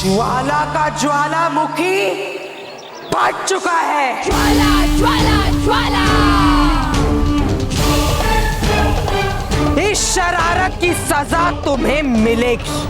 ज्वाला का ज्वालामुखी फट चुका है। ज्वाला ज्वाला ज्वाला। इस शरारत की सजा तुम्हें मिलेगी।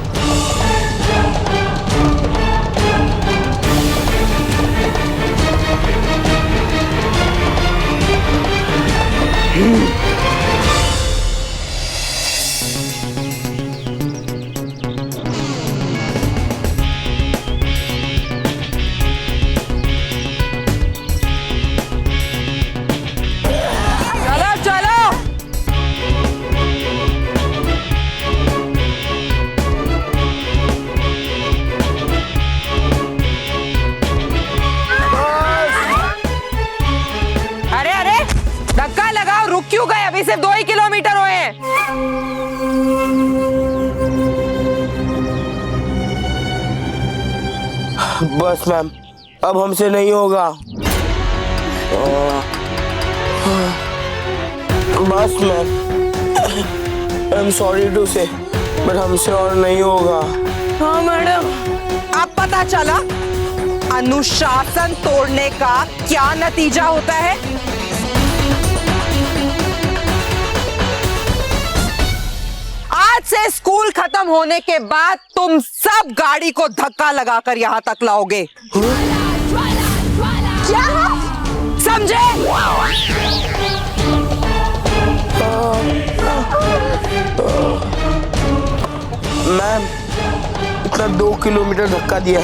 रुक क्यों गए? अभी सिर्फ 2 ही किलोमीटर हुए हैं। बस मैम, अब हमसे नहीं होगा। बस ma'am, I am sorry to say, but हमसे और नहीं होगा। हाँ मैडम। अब पता चला अनुशासन तोड़ने का क्या नतीजा होता है। आज से स्कूल खत्म होने के बाद तुम सब गाड़ी को धक्का लगाकर यहाँ तक लाओगे। क्या समझे? मैम, इतना 2 किलोमीटर धक्का दिया,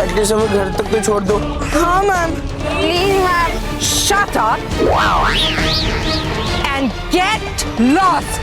एटलीस्ट हमें घर तक तो छोड़ दो। हाँ ma'am, please ma'am. Shut up and get lost.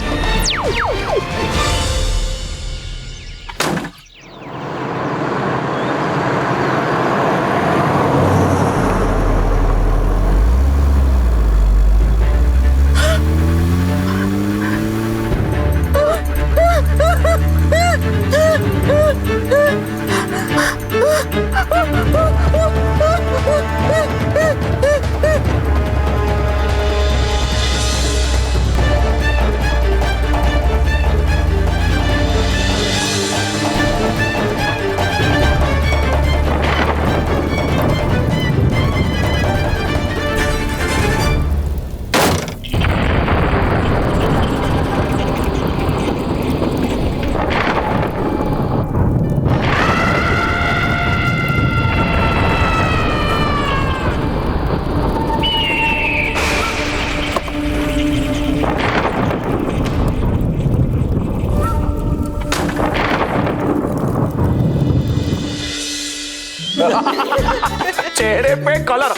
चेहरे पे कलर।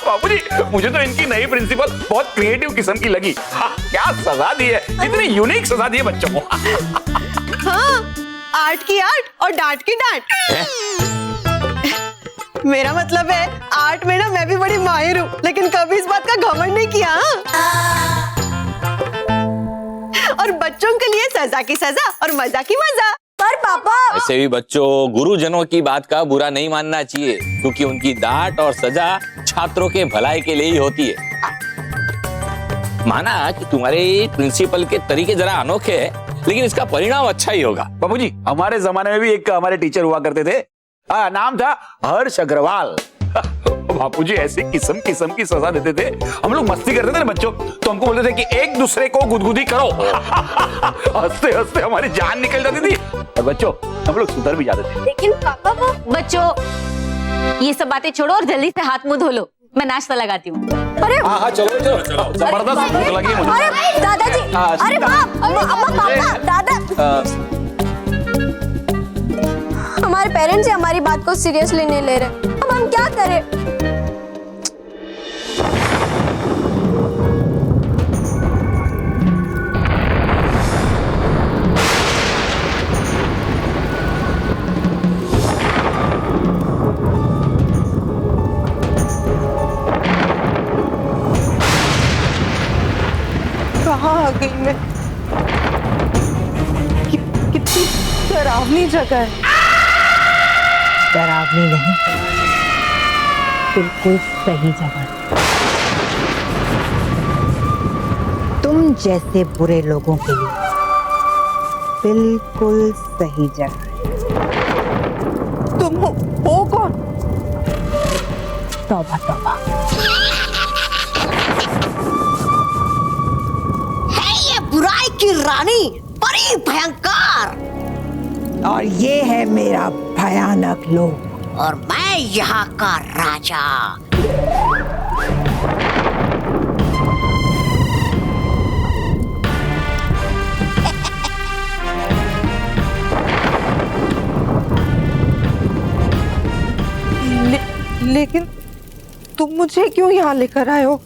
बाबूजी, मुझे तो इनकी नई प्रिंसिपल बहुत क्रिएटिव किस्म की लगी। क्या सजा दी है, इतनी यूनिक सजा दी है बच्चों को। हाँ, आर्ट की आर्ट और डांट की डांट। मेरा मतलब है आर्ट में ना मैं भी बड़ी माहिर हूँ, लेकिन कभी इस बात का घमंड नहीं किया। और बच्चों के लिए सजा की सजा और मजा की मजा। पर पापा, ऐसे भी बच्चों, गुरुजनों की बात का बुरा नहीं मानना चाहिए, क्योंकि उनकी डांट और सजा छात्रों के भलाई के लिए ही होती है। माना कि तुम्हारे प्रिंसिपल के तरीके जरा अनोखे हैं, लेकिन इसका परिणाम अच्छा ही होगा। बाबूजी, हमारे जमाने में भी एक हमारे टीचर हुआ करते थे, नाम था हर्ष अग्रवाल। बापूजी ऐसी किस्म किस्म की सजा देते थे। हम लोग मस्ती करते थे ना बच्चों, तो हमको बोलते थे कि एक दूसरे को गुदगुदी करो। हंसते हंसते हमारी जान निकल जाती थी, और बच्चों हम लोग सुधर भी जाते थे। लेकिन पापा वो बच्चों, ये सब बातें छोड़ो और जल्दी से हाथ मुंह धो लो, मैं नाश्ता लगाती हूँ। अरे हाँ चलो जबरदस्त भूख लगी मुझे। अरे दादाजी, अरे पापा, दादा, हमारे पेरेंट्स हमारी बात को सीरियसली नहीं ले रहे, अब हम क्या करें? कहाँ आ गई मैं? कितनी डरावनी जगह है। डरावनी नहीं, बिल्कुल सही जगह। तुम जैसे बुरे लोगों के लिए बिल्कुल सही जगह। तुम हो कौन? तौबा तौबा, है ये बुराई की रानी, बड़ी भयंकर, और ये है मेरा भयानक लोक। और मैं यहाँ का राजा। लेकिन तुम मुझे क्यों यहाँ लेकर आए हो?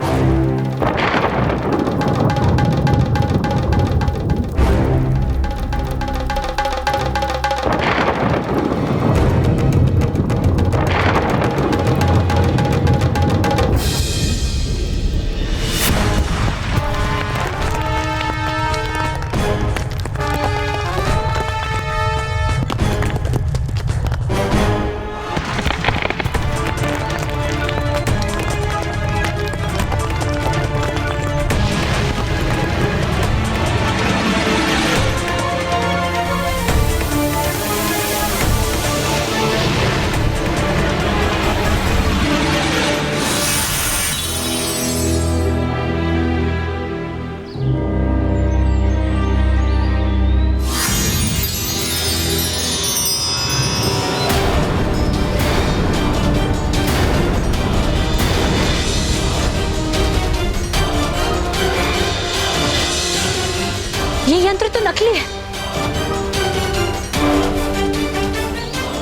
ये यंत्र तो नकली है।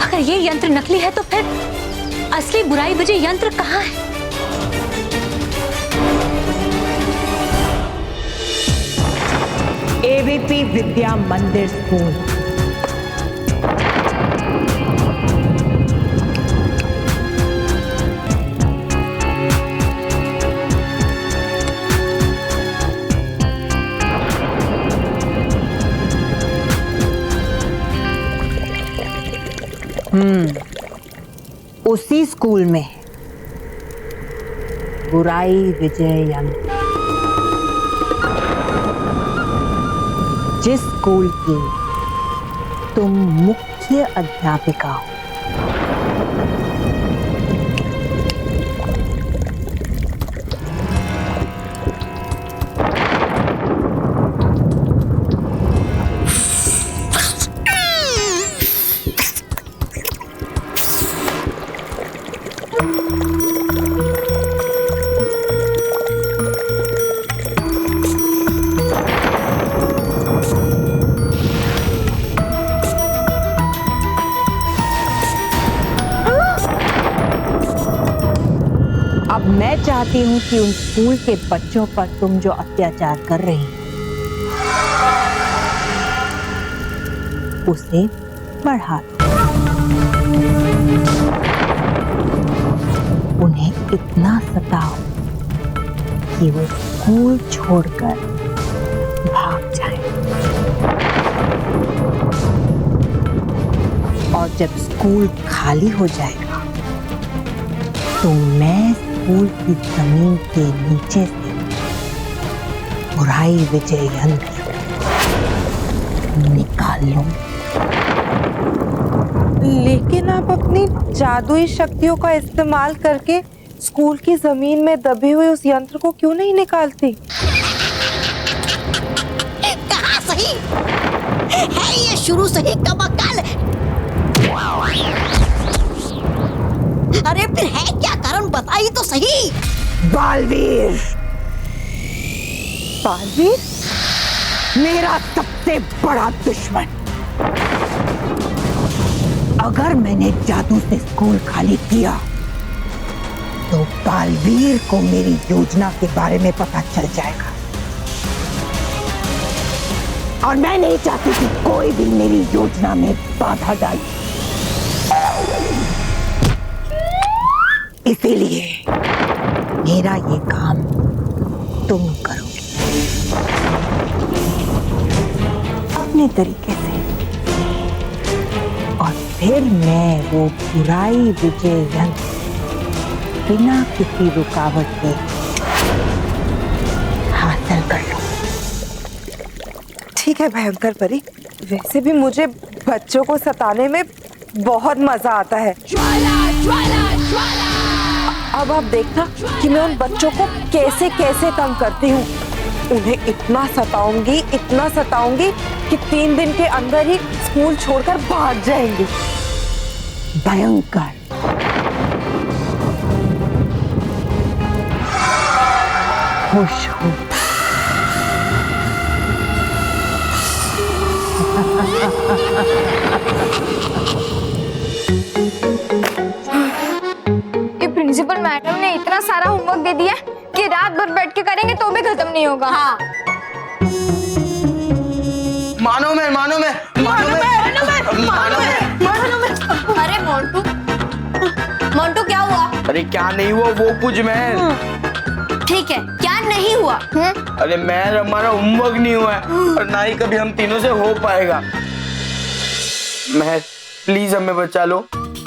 अगर ये यंत्र नकली है तो फिर असली बुराई विजय यंत्र कहाँ है? एबीपी विद्या मंदिर स्कूल। उसी स्कूल में बुराई विजय यंत्र, जिस स्कूल की तुम मुख्य अध्यापिका हो। अब मैं चाहती हूँ कि उन स्कूल के बच्चों पर तुम जो अत्याचार कर रही हो उसे बढ़ा दो। उन्हें इतना सताओ कि वो स्कूल छोड़कर भाग जाए, और जब स्कूल खाली हो जाएगा तो मैं स्कूल की जमीन के नीचे से बुराई विजय यंत्र निकाल लूं। लेकिन आप अपनी जादुई शक्तियों का इस्तेमाल करके स्कूल की जमीन में दबे हुए उस यंत्र को क्यों नहीं निकालती? कहाँ सही है ये शुरू से ही कमाल। अरे फिर है क्या कारण, बताइए तो सही। बालवीर, बालवीर मेरा सबसे बड़ा दुश्मन। अगर मैंने जादू से स्कूल खाली किया तो बालवीर को मेरी योजना के बारे में पता चल जाएगा, और मैं नहीं चाहती कि कोई भी मेरी योजना में बाधा डाले। इसीलिए मेरा ये काम तुम करोगे अपने तरीके से, और फिर मैं वो बुराई विजय यंत्र बिना किसी रुकावट के हासिल कर लूं। ठीक है भयंकर परी, वैसे भी मुझे बच्चों को सताने में बहुत मजा आता है। अब आप देखना कि मैं उन बच्चों को कैसे कैसे तंग करती हूँ। उन्हें इतना सताऊंगी कि 3 दिन के अंदर ही स्कूल छोड़कर भाग जाएंगी। भयंकर। खुश हूँ। ये प्रिंसिपल मैडम ने इतना सारा होमवर्क दे दिया कि रात भर बैठ के करेंगे तो भी खत्म नहीं होगा। हाँ। मानो मैं अरे मोंटू, मोंटू क्या हुआ? अरे क्या नहीं हुआ वो पूछ मैं। ठीक है, क्या नहीं हुआ? अरे मैं हमारा होमवर्क नहीं हुआ है और ना ही कभी हम तीनों से हो पाएगा। महर प्लीज हमें बचा लो।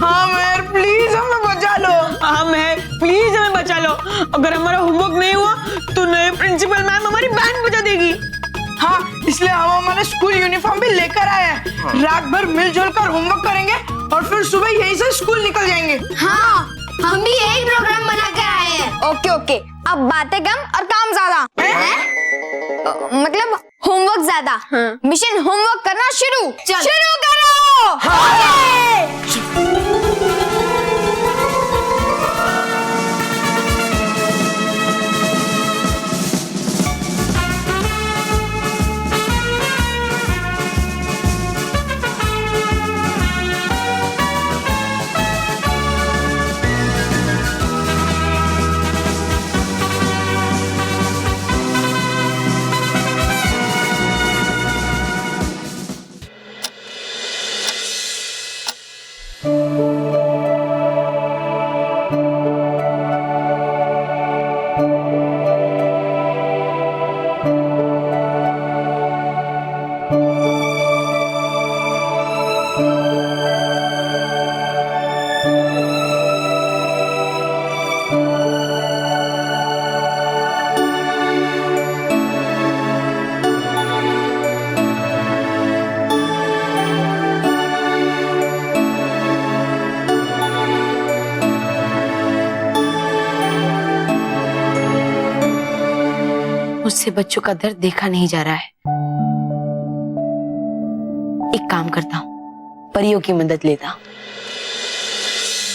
हाँ महर प्लीज हमें बचा लो। हाँ महर प्लीज हमें बचा लो। अगर हमारा होमवर्क नहीं हुआ तो नए प्रिंसिपल मैम हमारी बैंड बजा देगी। हाँ इसलिए हम हमारे स्कूल यूनिफॉर्म भी लेकर आए हैं। रात भर मिलजुल कर होमवर्क करेंगे और फिर सुबह यहीं से स्कूल निकल जाएंगे। हाँ, हम भी यही प्रोग्राम बना कर आए हैं। ओके ओके, अब बातें कम और काम ज्यादा। मतलब होमवर्क ज्यादा। मिशन होमवर्क करना शुरू करो। मुझसे बच्चों का दर्द देखा नहीं जा रहा है। एक काम करता हूँ, परियों की मदद लेता हूँ।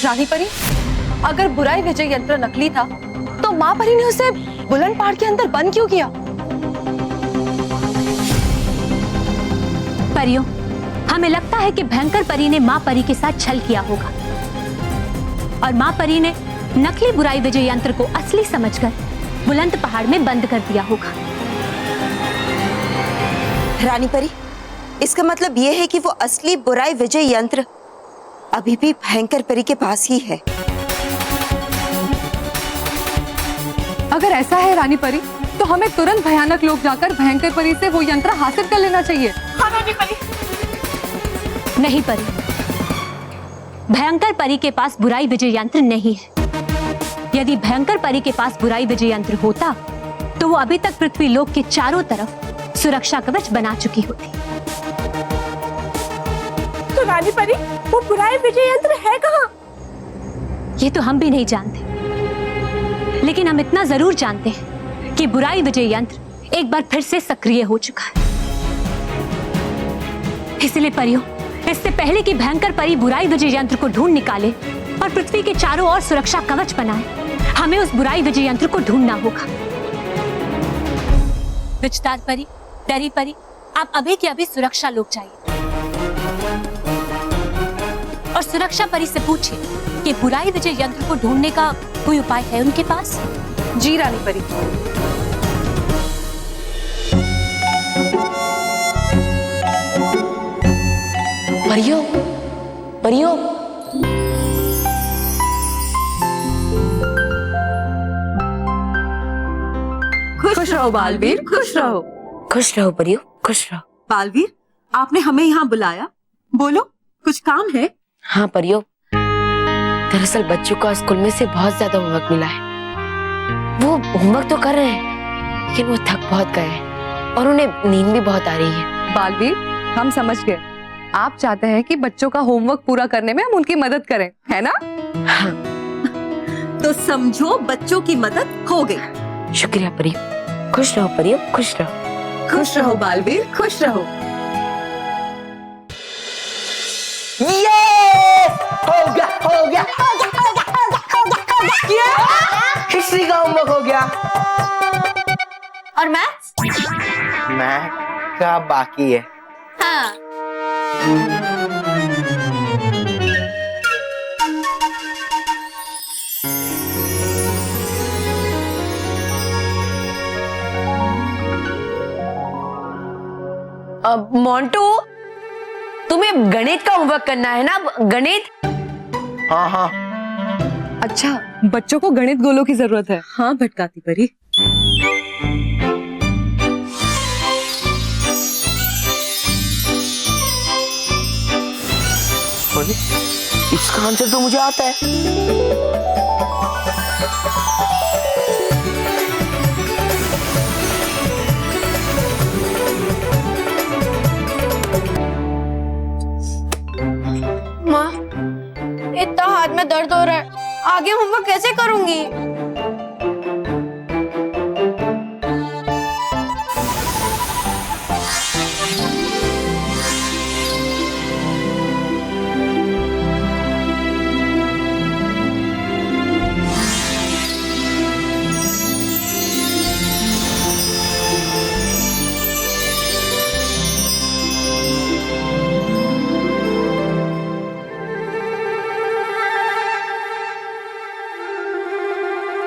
रानी परी, अगर बुराई विजय यंत्र नकली था तो माँ परी ने उसे बुलंद पहाड़ के अंदर बंद क्यों किया? परियों, हमें लगता है कि भयंकर परी ने माँ परी के साथ छल किया होगा और माँ परी ने नकली बुराई विजय यंत्र को असली समझकर बुलंद पहाड़ में बंद कर दिया होगा। रानी परी, इसका मतलब ये है कि वो असली बुराई विजय यंत्र अभी भी भयंकर परी के पास ही है। अगर ऐसा है रानी परी, तो हमें तुरंत भयानक लोग जाकर भयंकर परी से वो यंत्र हासिल कर लेना चाहिए। हाँ रानी परी। नहीं परी, भयंकर परी के पास बुराई विजय यंत्र नहीं है। यदि भयंकर परी के पास बुराई विजय यंत्र होता तो वो अभी तक पृथ्वी लोक के चारों तरफ सुरक्षा कवच बना चुकी होती। तो रानी परी, वो बुराई विजय यंत्र है कहाँ? ये तो हम भी नहीं जानते, लेकिन हम इतना जरूर जानते हैं कि बुराई विजय यंत्र एक बार फिर से सक्रिय हो चुका है। इसलिए परियों, इससे पहले कि भयंकर परी बुराई विजय यंत्र को ढूंढ निकाले और पृथ्वी के चारों ओर सुरक्षा कवच बनाए, हमें उस बुराई विजय यंत्र को ढूंढना होगा। विचतार परी, डरी परी, आप अभी की अभी सुरक्षा लोक चाहिए और सुरक्षा परी से पूछिए कि बुराई विजय यंत्र को ढूंढने का कोई उपाय है उनके पास। जी रानी परी। परियों, परियों, खुश रहो बालवीर, खुश रहो। खुश रहो परियों, खुश रहो। बालवीर, आपने हमें यहाँ बुलाया, बोलो कुछ काम है? हाँ परियों, दरअसल बच्चों को स्कूल में से बहुत ज्यादा होमवर्क मिला है। वो होमवर्क तो कर रहे हैं लेकिन वो थक बहुत गए हैं और उन्हें नींद भी बहुत आ रही है। बालवीर, हम समझ गए। आप चाहते हैं कि बच्चों का होमवर्क पूरा करने में हम उनकी मदद करें, है ना? तो समझो बच्चों की मदद हो गई। शुक्रिया परी। खुश रहो परी, खुश रहो। खुश रहो बालवीर, खुश रहो। हिस्ट्री का होमवर्क हो गया। और मैथ्स? मैथ का बाकी है। हाँ। मोंटू, तुम्हें गणित का होमवर्क करना है ना? गणित? हाँ हाँ। अच्छा, बच्चों को गणित गोलों की जरूरत है। हाँ भटकाती परी। इसका आंसर तो मुझे आता है। माँ, इतना हाथ में दर्द हो रहा है, आगे होमवर्क कैसे करूंगी?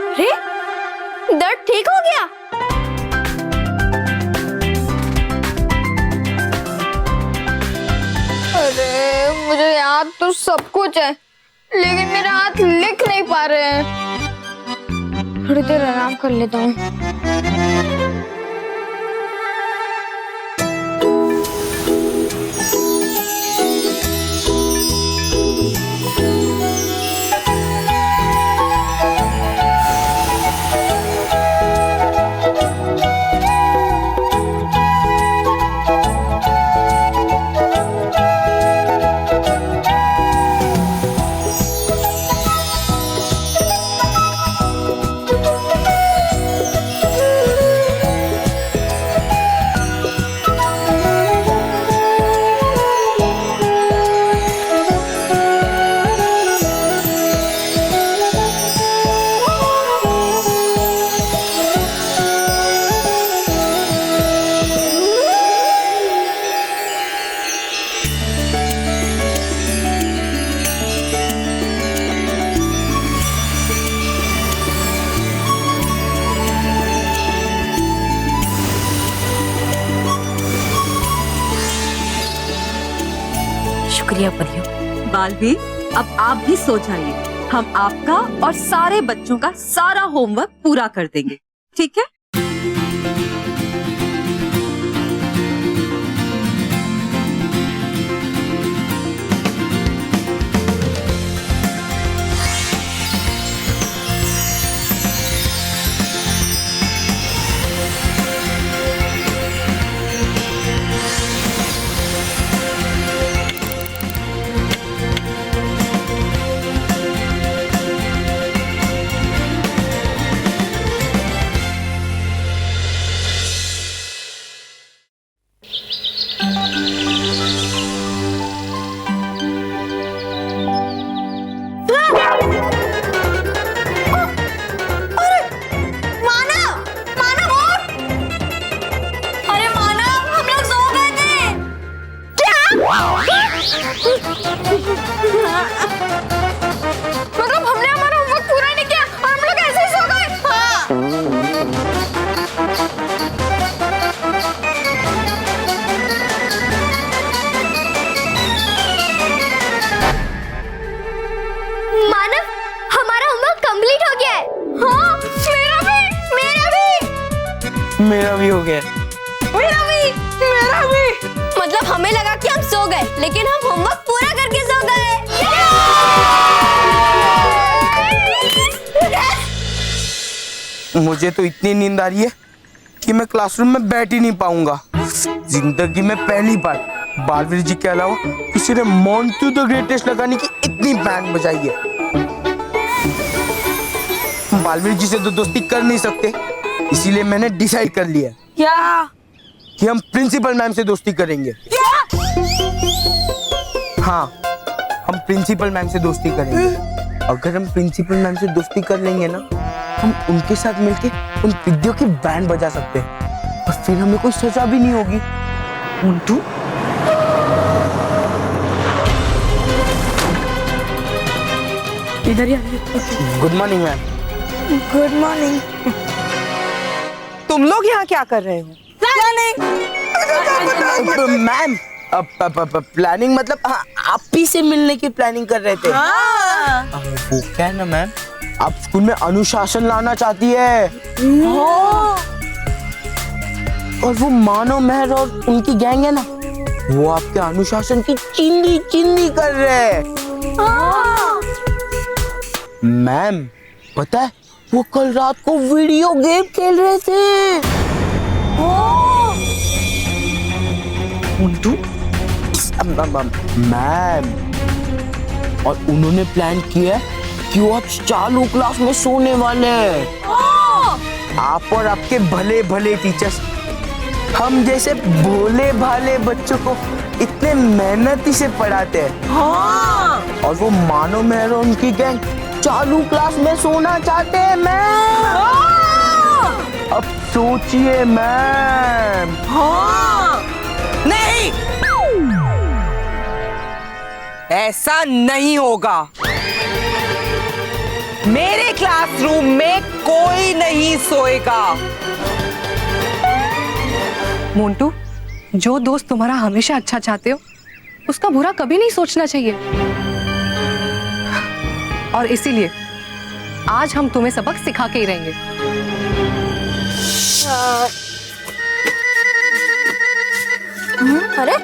अरे, दर्द ठीक हो गया? अरे, मुझे याद तो सब कुछ है, लेकिन मेरे हाथ लिख नहीं पा रहे हैं। थोड़ी देर आराम कर लेता हूँ। शुक्रिया परियो। बालवीर, अब आप भी सो जाइए। हम आपका और सारे बच्चों का सारा होमवर्क पूरा कर देंगे, ठीक है? मतलब हमने हमारा होमवर्क पूरा नहीं किया और हम लोग ऐसे ही सो गए। मानव, हमारा होमवर्क कंप्लीट हो गया है। हाँ, मेरा भी, मेरा भी, मेरा भी हो गया। मेरा भी, मेरा भी। मतलब हमें लगा कि हम सो गए, लेकिन हम होमवर्क पूरा करके सो गए। मुझे तो इतनी नींद आ रही है कि मैं क्लासरूम में बैठ ही नहीं पाऊंगा। जिंदगी में पहली बार बालवीर जी के अलावा किसी ने मोंटू द ग्रेटेस्ट लगाने की इतनी बैंड बजाई है। बालवीर जी से तो दोस्ती कर नहीं सकते, इसीलिए मैंने डिसाइड कर लिया क्या? कि हम प्रिंसिपल मैम से दोस्ती करेंगे। हाँ, हम प्रिंसिपल मैम से दोस्ती करेंगे। अगर हम प्रिंसिपल मैम से दोस्ती कर लेंगे ना, हम उनके साथ मिलके उन विद्यों की बैंड बजा सकते हैं और फिर हमें कोई सजा भी नहीं होगी। मोंटू, इधर ही आइए। Good morning ma'am. Good morning. तुम लोग यहाँ क्या कर रहे हो? मैम प्लानिंग मतलब आप ही से मिलने की प्लानिंग कर रहे थे। वो क्या है ना मैम, आप स्कूल में अनुशासन लाना चाहती है और वो मानो मेहर और उनकी गैंग है ना, वो आपके अनुशासन की चिंदी चिंदी कर रहे हैं। मैम पता है, वो कल रात को वीडियो गेम खेल रहे थे। मोंटू, मैम, और उन्होंने प्लान किया कि वो आज चालू क्लास में सोने वाले हैं। आप और आपके भले भले टीचर्स हम जैसे भोले भाले बच्चों को इतने मेहनती से पढ़ाते हैं। और वो मानो मेहर और उनकी गैंग चालू क्लास में सोना चाहते हैं मैम। अब सोचिए मैम। नहीं, ऐसा नहीं होगा। मेरे क्लासरूम में कोई नहीं सोएगा। मोंटू, जो दोस्त तुम्हारा हमेशा अच्छा चाहते हो, उसका बुरा कभी नहीं सोचना चाहिए। और इसीलिए आज हम तुम्हें सबक सिखा के ही रहेंगे। अरे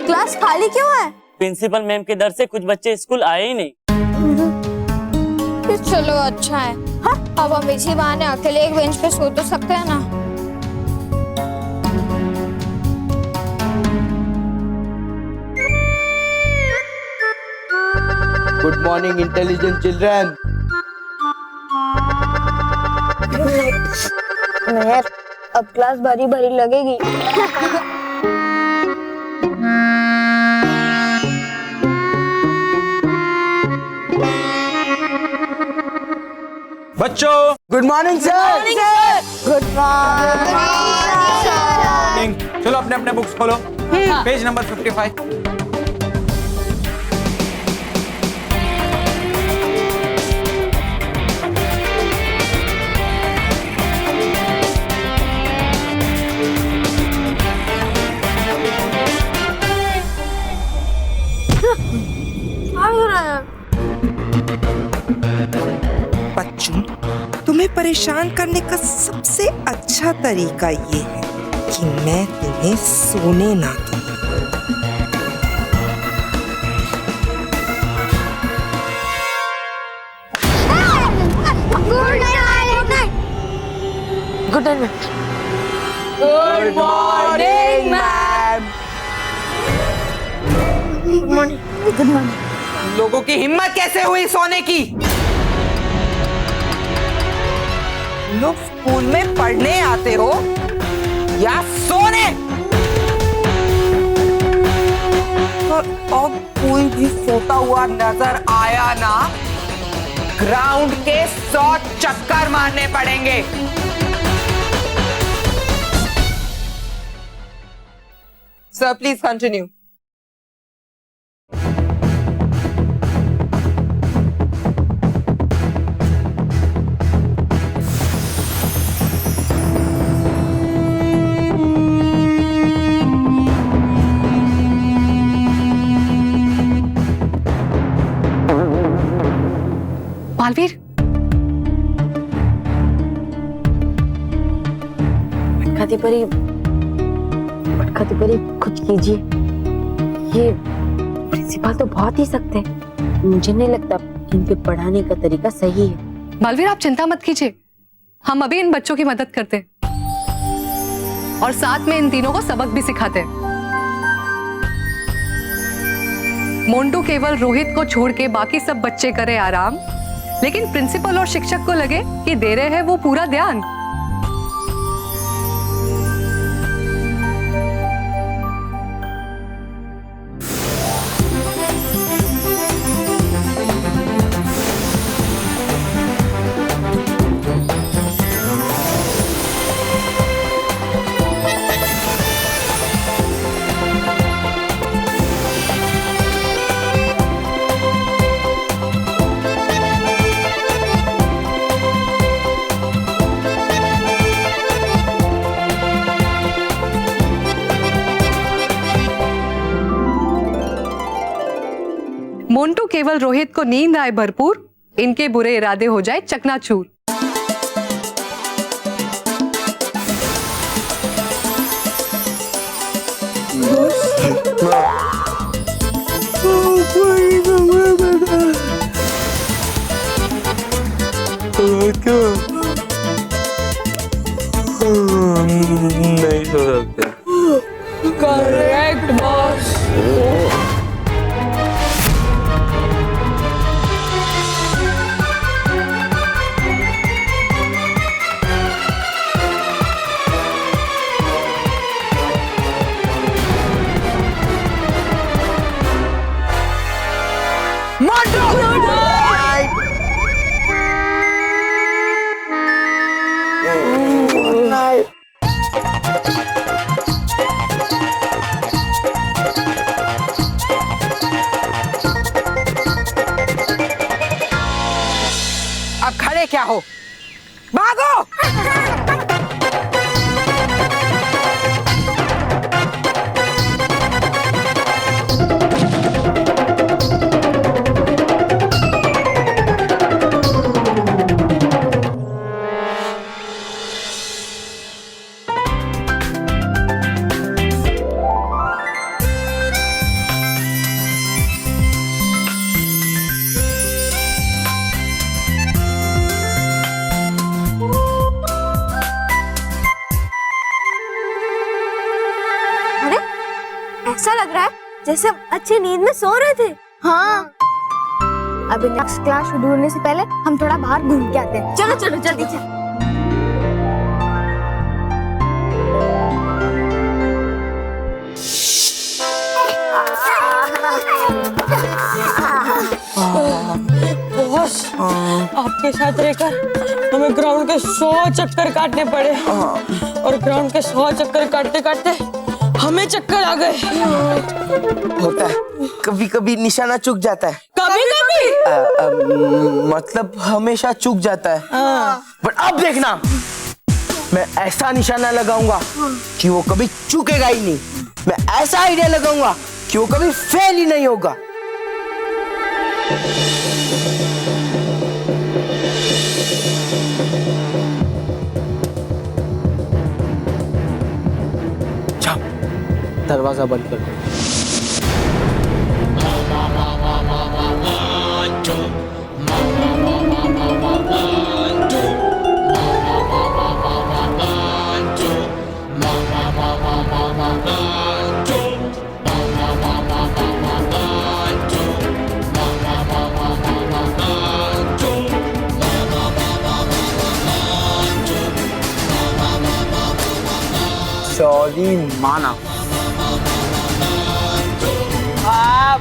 क्लास खाली क्यों है? प्रिंसिपल मैम के डर से कुछ बच्चे स्कूल आए ही नहीं। चलो अच्छा है। हाँ? अब हम इसी बहाने अकेले एक बेंच पे सो तो सकते हैं ना। Good morning intelligent children. Meher, अब क्लास भारी भारी लगेगी। बच्चों, good morning sir. Good morning. चलो अपने अपने बुक्स खोलो। Page number 55। बच्चों, तुम्हें परेशान करने का सबसे अच्छा तरीका ये है कि मैं तुम्हें सोने ना दूं। Good night. Good morning ma'am. Good morning. लोगों की हिम्मत कैसे हुई सोने की? लोग स्कूल में पढ़ने आते हो या सोने? और अब कोई भी सोता हुआ नजर आया ना, ग्राउंड के 100 चक्कर मारने पड़ेंगे। Sir please continue. बालवीर, भटकाती परी कुछ कीजिए। ये प्रिंसिपल तो बहुत ही सख्त है। मुझे नहीं लगता इनके पढ़ाने का तरीका सही है। बालवीर, आप चिंता मत कीजिए, हम अभी इन बच्चों की मदद करते हैं और साथ में इन तीनों को सबक भी सिखाते हैं। मोंटू केवल रोहित को छोड़ के बाकी सब बच्चे करे आराम, लेकिन प्रिंसिपल और शिक्षक को लगे कि दे रहे हैं वो पूरा ध्यान। मोंटू केवल रोहित को नींद आए भरपूर, इनके बुरे इरादे हो जाए चकनाचूर। नहीं सो सकते। Correct boss. अब खड़े क्या हो, भागो। ऐसा लग रहा है जैसे हम अच्छी नींद में सो रहे थे। हाँ, अभी नेक्स्ट क्लास शुरू होने से पहले हम थोड़ा बाहर घूम के आते हैं। चलो चलो जल्दी चलो। बॉस, आपके साथ रहकर हमें ग्राउंड के 100 चक्कर काटने पड़े और ग्राउंड के 100 चक्कर काटते काटते हमें चक्कर आ गए। होता है, कभी कभी निशाना चूक जाता है। कभी कभी मतलब हमेशा चूक जाता है। बट अब देखना, मैं ऐसा निशाना लगाऊंगा कि वो कभी चूकेगा ही नहीं। मैं ऐसा आइडिया लगाऊंगा कि वो कभी फेल ही नहीं होगा। दरवाजा बंद कर दो। सॉरी माना।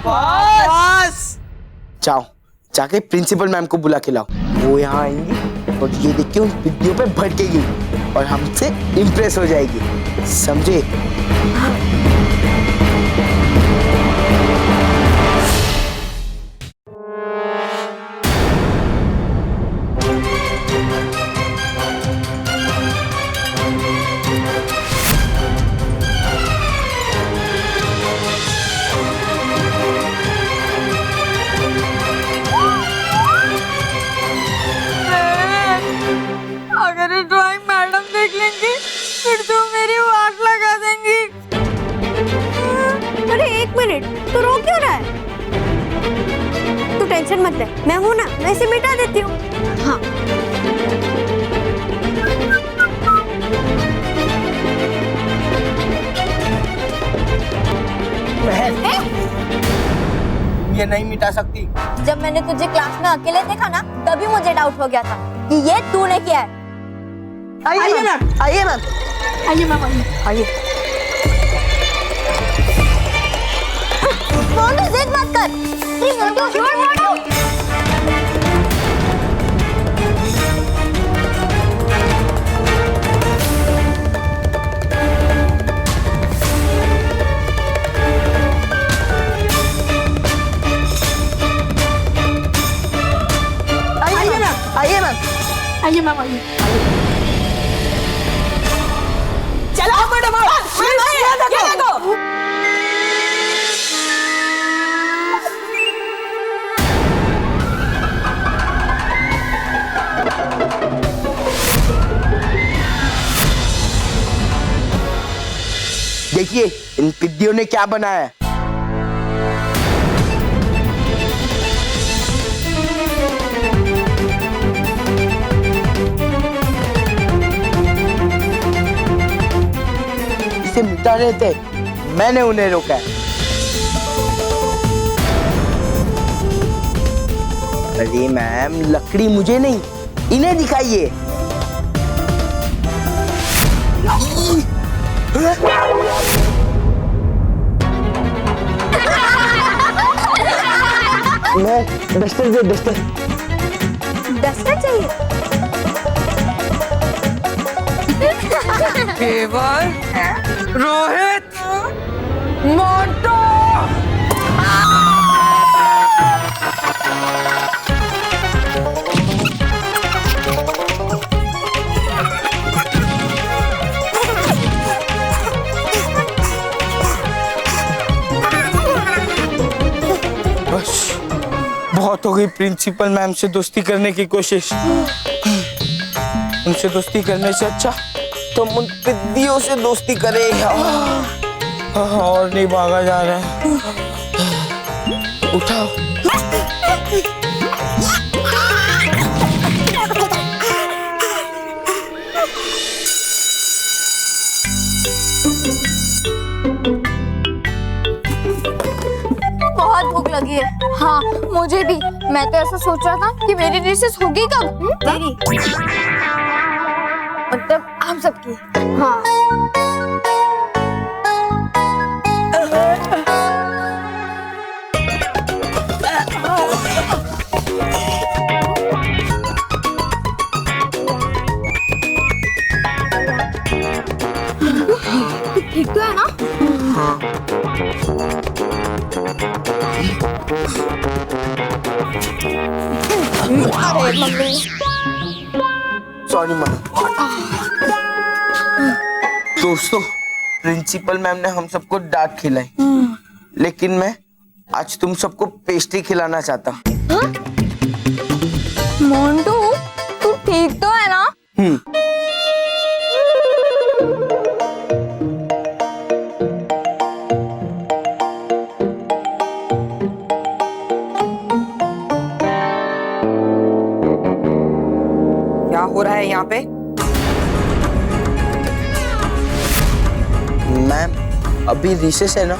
बॉस, जाओ जाके प्रिंसिपल मैम को बुला के लाओ। वो यहाँ आएंगी और ये देख के उन वीडियो पे भड़केगी और हमसे इम्प्रेस हो जाएगी, समझे? अगर ड्राइंग मैडम देख लेंगी फिर तो मेरी वाट लगा देंगी। अरे एक मिनट, तू रो क्यों रहा है? तू टेंशन मत ले, मैं हूं ना, मैं इसे मिटा देती हूँ। हाँ नहीं मिटा सकती। जब मैंने तुझे क्लास में अकेले देखा ना, तभी मुझे डाउट हो गया था कि ये तूने किया है। आइए मैम, आइए मैम, आइए मैम, आइए। मोंटू जिद मत कर। मोंटू, मोंटू। आइए मैम, आइए मैम, आइए। चलो मैडम, ये देखो। देखिए इन पिद्दियों ने क्या बनाया है। इसे मिटा रहे थे, मैंने उन्हें रोका है। अरे मैम, लकड़ी मुझे नहीं, इन्हें दिखाइए। मैं डस्टर दे, डस्टर। डस्टर चाहिए? केवल, रोहित, मोंटू। बस बहुत हो गई प्रिंसिपल मैम से दोस्ती करने की कोशिश। उनसे दोस्ती करने से अच्छा तो हम उन पिद्दियों से दोस्ती करें। और नहीं भागा जा रहा है। उठाओ। बहुत भूख लगी है। हाँ, मुझे भी। मैं तो ऐसा सोच रहा था कि मेरी रिसेस होगी कब? तेरी मतलब हम सबकी। हाँ। ठीक तो है ना? अरे मम्मी। Sorry ma'am. दोस्तों, प्रिंसिपल मैम ने हम सबको डांट खिलाई, लेकिन मैं आज तुम सबको पेस्ट्री खिलाना चाहता। मोंटू, तू ठीक तो है ना? क्या हो रहा है यहाँ पे? मैम, अभी रिसेस है ना,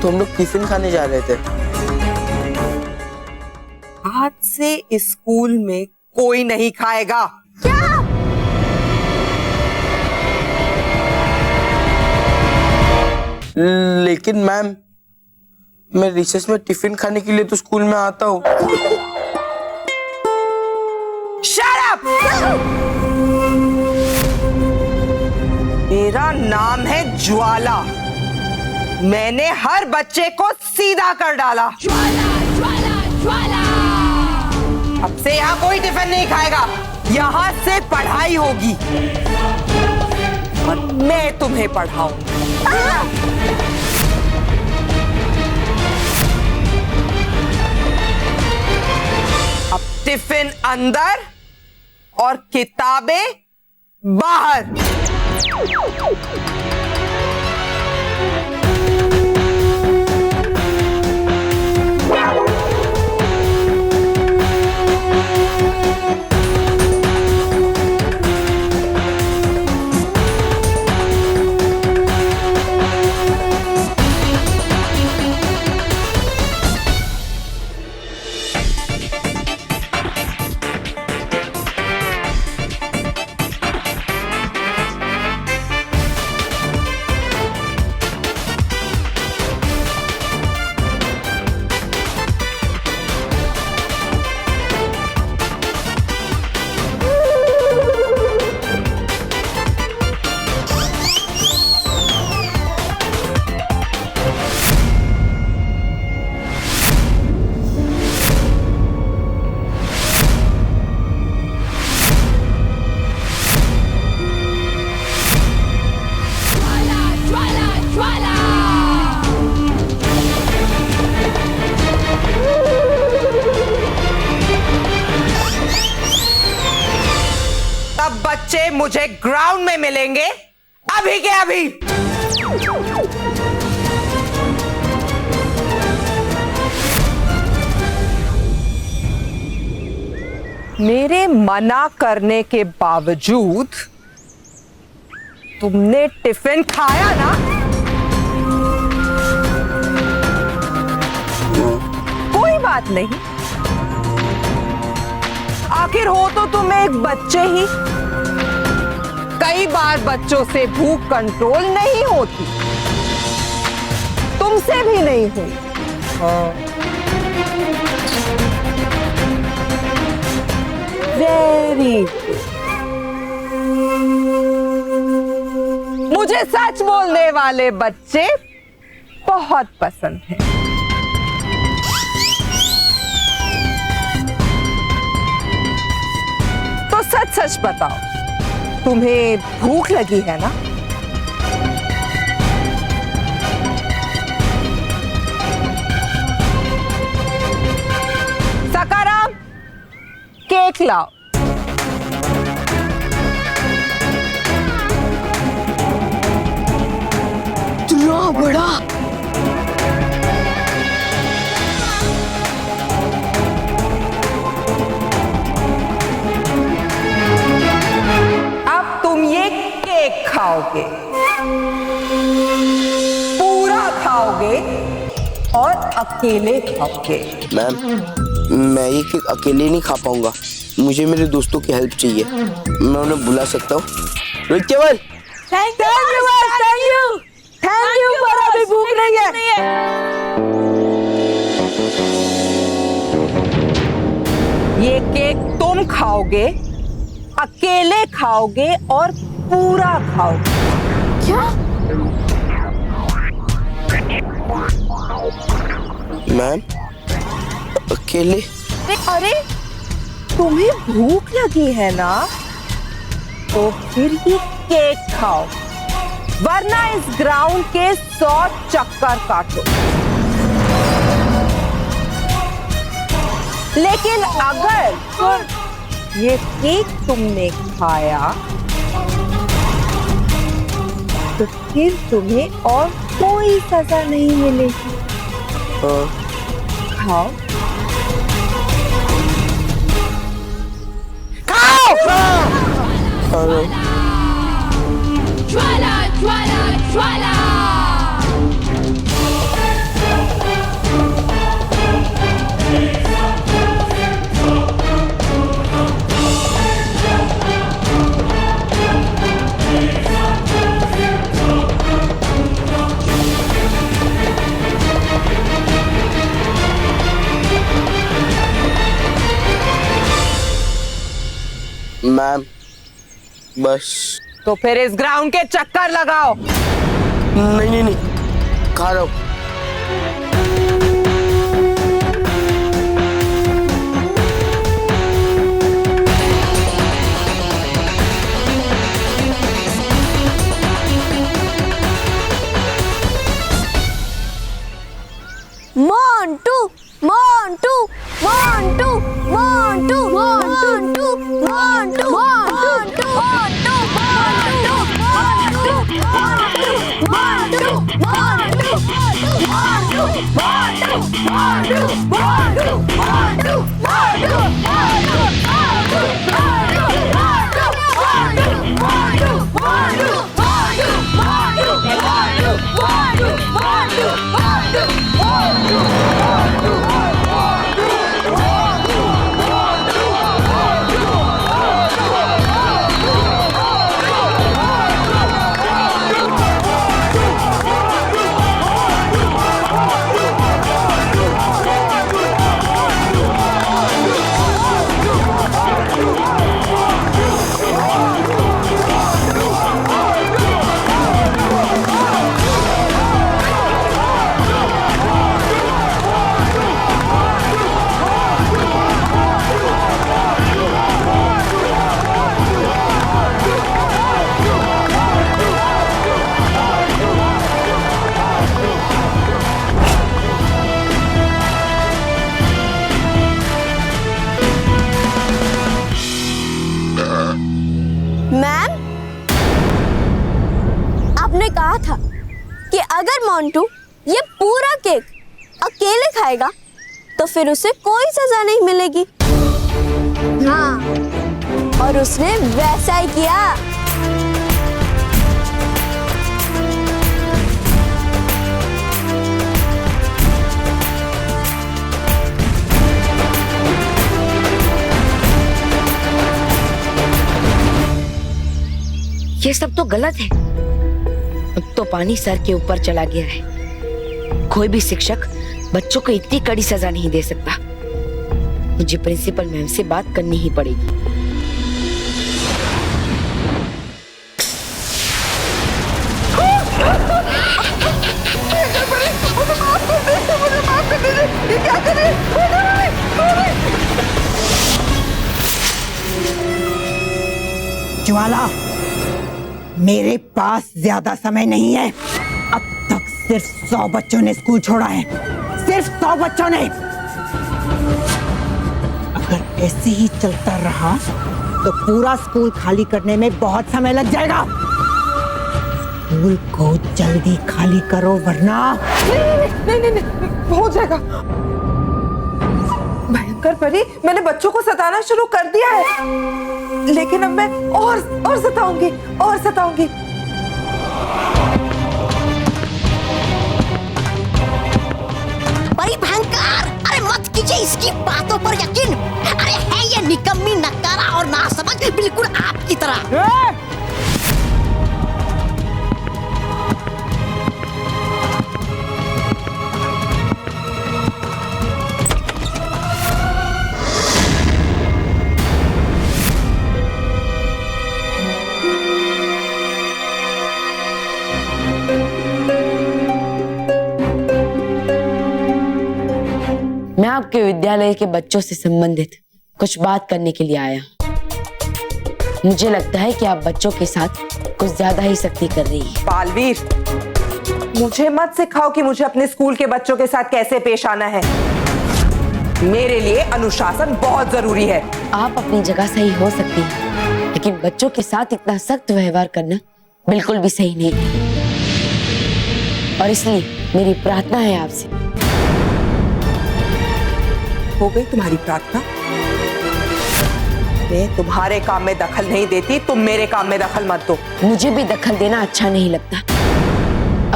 तो हम लोग टिफिन खाने जा रहे थे। आज से स्कूल में कोई नहीं खाएगा। क्या? लेकिन मैम, मैं रिसेस में टिफिन खाने के लिए तो स्कूल में आता हूँ। Shut up! मेरा नाम है ज्वाला। मैंने हर बच्चे को सीधा कर डाला। अब से यहाँ कोई टिफिन नहीं खाएगा। यहाँ से पढ़ाई होगी और मैं तुम्हें पढ़ाऊंगी। अब टिफिन अंदर और किताबें बाहर। मुझे ग्राउंड में मिलेंगे अभी के अभी। मेरे मना करने के बावजूद तुमने टिफिन खाया ना? कोई बात नहीं, आखिर हो तो तुम एक बच्चे ही। कई बार बच्चों से भूख कंट्रोल नहीं होती, तुमसे भी नहीं हुई। Very good. मुझे सच बोलने वाले बच्चे बहुत पसंद हैं। तो सच सच बताओ, तुम्हें भूख लगी है ना? सकाराम, केक लाओ। इतना बड़ा। अब तुम ये केक खाओगे, पूरा खाओगे और अकेले खाओगे। मैम, मैं ये केक अकेले नहीं खा पाऊंगा, मुझे मेरे दोस्तों की हेल्प चाहिए। मैं उन्हें बुला सकता हूँ? रोहित केवल, थैंक यू, पर अभी भूख नहीं है। ये केक तुम खाओगे, अकेले खाओगे और पूरा खाओगे। क्या? मैम, अकेले? अरे तुम्हें भूख लगी है ना, तो फिर ये केक खाओ, वरना इस ग्राउंड के 100 चक्कर काटो। लेकिन अगर ये केक तुमने खाया तो फिर तुम्हें और कोई सजा नहीं मिलेगी। खाओ ज्वाला ज्वाला ज्वाला। मैम, बस। तो फिर इस ग्राउंड के चक्कर लगाओ। नहीं, खा रहा हूँ। Montu, Montu, Montu, Montu, Montu, Montu, Montu, आपने कहा था कि अगर मोंटू ये पूरा केक अकेले खाएगा तो फिर उसे कोई सजा नहीं मिलेगी। हाँ, और उसने वैसा ही किया। ये सब तो गलत है। अब तो पानी सर के ऊपर चला गया है। कोई भी शिक्षक बच्चों को इतनी कड़ी सजा नहीं दे सकता। मुझे प्रिंसिपल मैम से बात करनी ही पड़ेगी। ज्वाला, मेरे पास ज्यादा समय नहीं है। अब तक सिर्फ 100 बच्चों ने स्कूल छोड़ा है, सिर्फ 100 बच्चों ने। अगर ऐसे ही चलता रहा तो पूरा स्कूल खाली करने में बहुत समय लग जाएगा। स्कूल को जल्दी खाली करो वरना नहीं, हो जाएगा। भयंकर परी, मैंने बच्चों को सताना शुरू कर दिया है, लेकिन अब मैं और सताऊंगी, और सताऊंगी। परी भयंकर, अरे मत कीजिए इसकी बातों पर यकीन। अरे है ये निकम्मी, नकारा और नासमझ, बिल्कुल आपकी तरह। मैं आपके विद्यालय के बच्चों से संबंधित कुछ बात करने के लिए आया। मुझे लगता है कि आप बच्चों के साथ कुछ ज्यादा ही सख्ती कर रही है। बालवीर, मुझे मत सिखाओ कि मुझे अपने स्कूल के बच्चों के साथ कैसे पेश आना है। मेरे लिए अनुशासन बहुत जरूरी है। आप अपनी जगह सही हो सकती हैं, लेकिन बच्चों के साथ इतना सख्त व्यवहार करना बिल्कुल भी सही नहीं है। और इसलिए मेरी प्रार्थना है आपसे। हो गई तुम्हारी प्रार्थना? मैं तुम्हारे काम में दखल नहीं देती, तुम मेरे काम में दखल मत दो। मुझे भी दखल देना अच्छा नहीं लगता।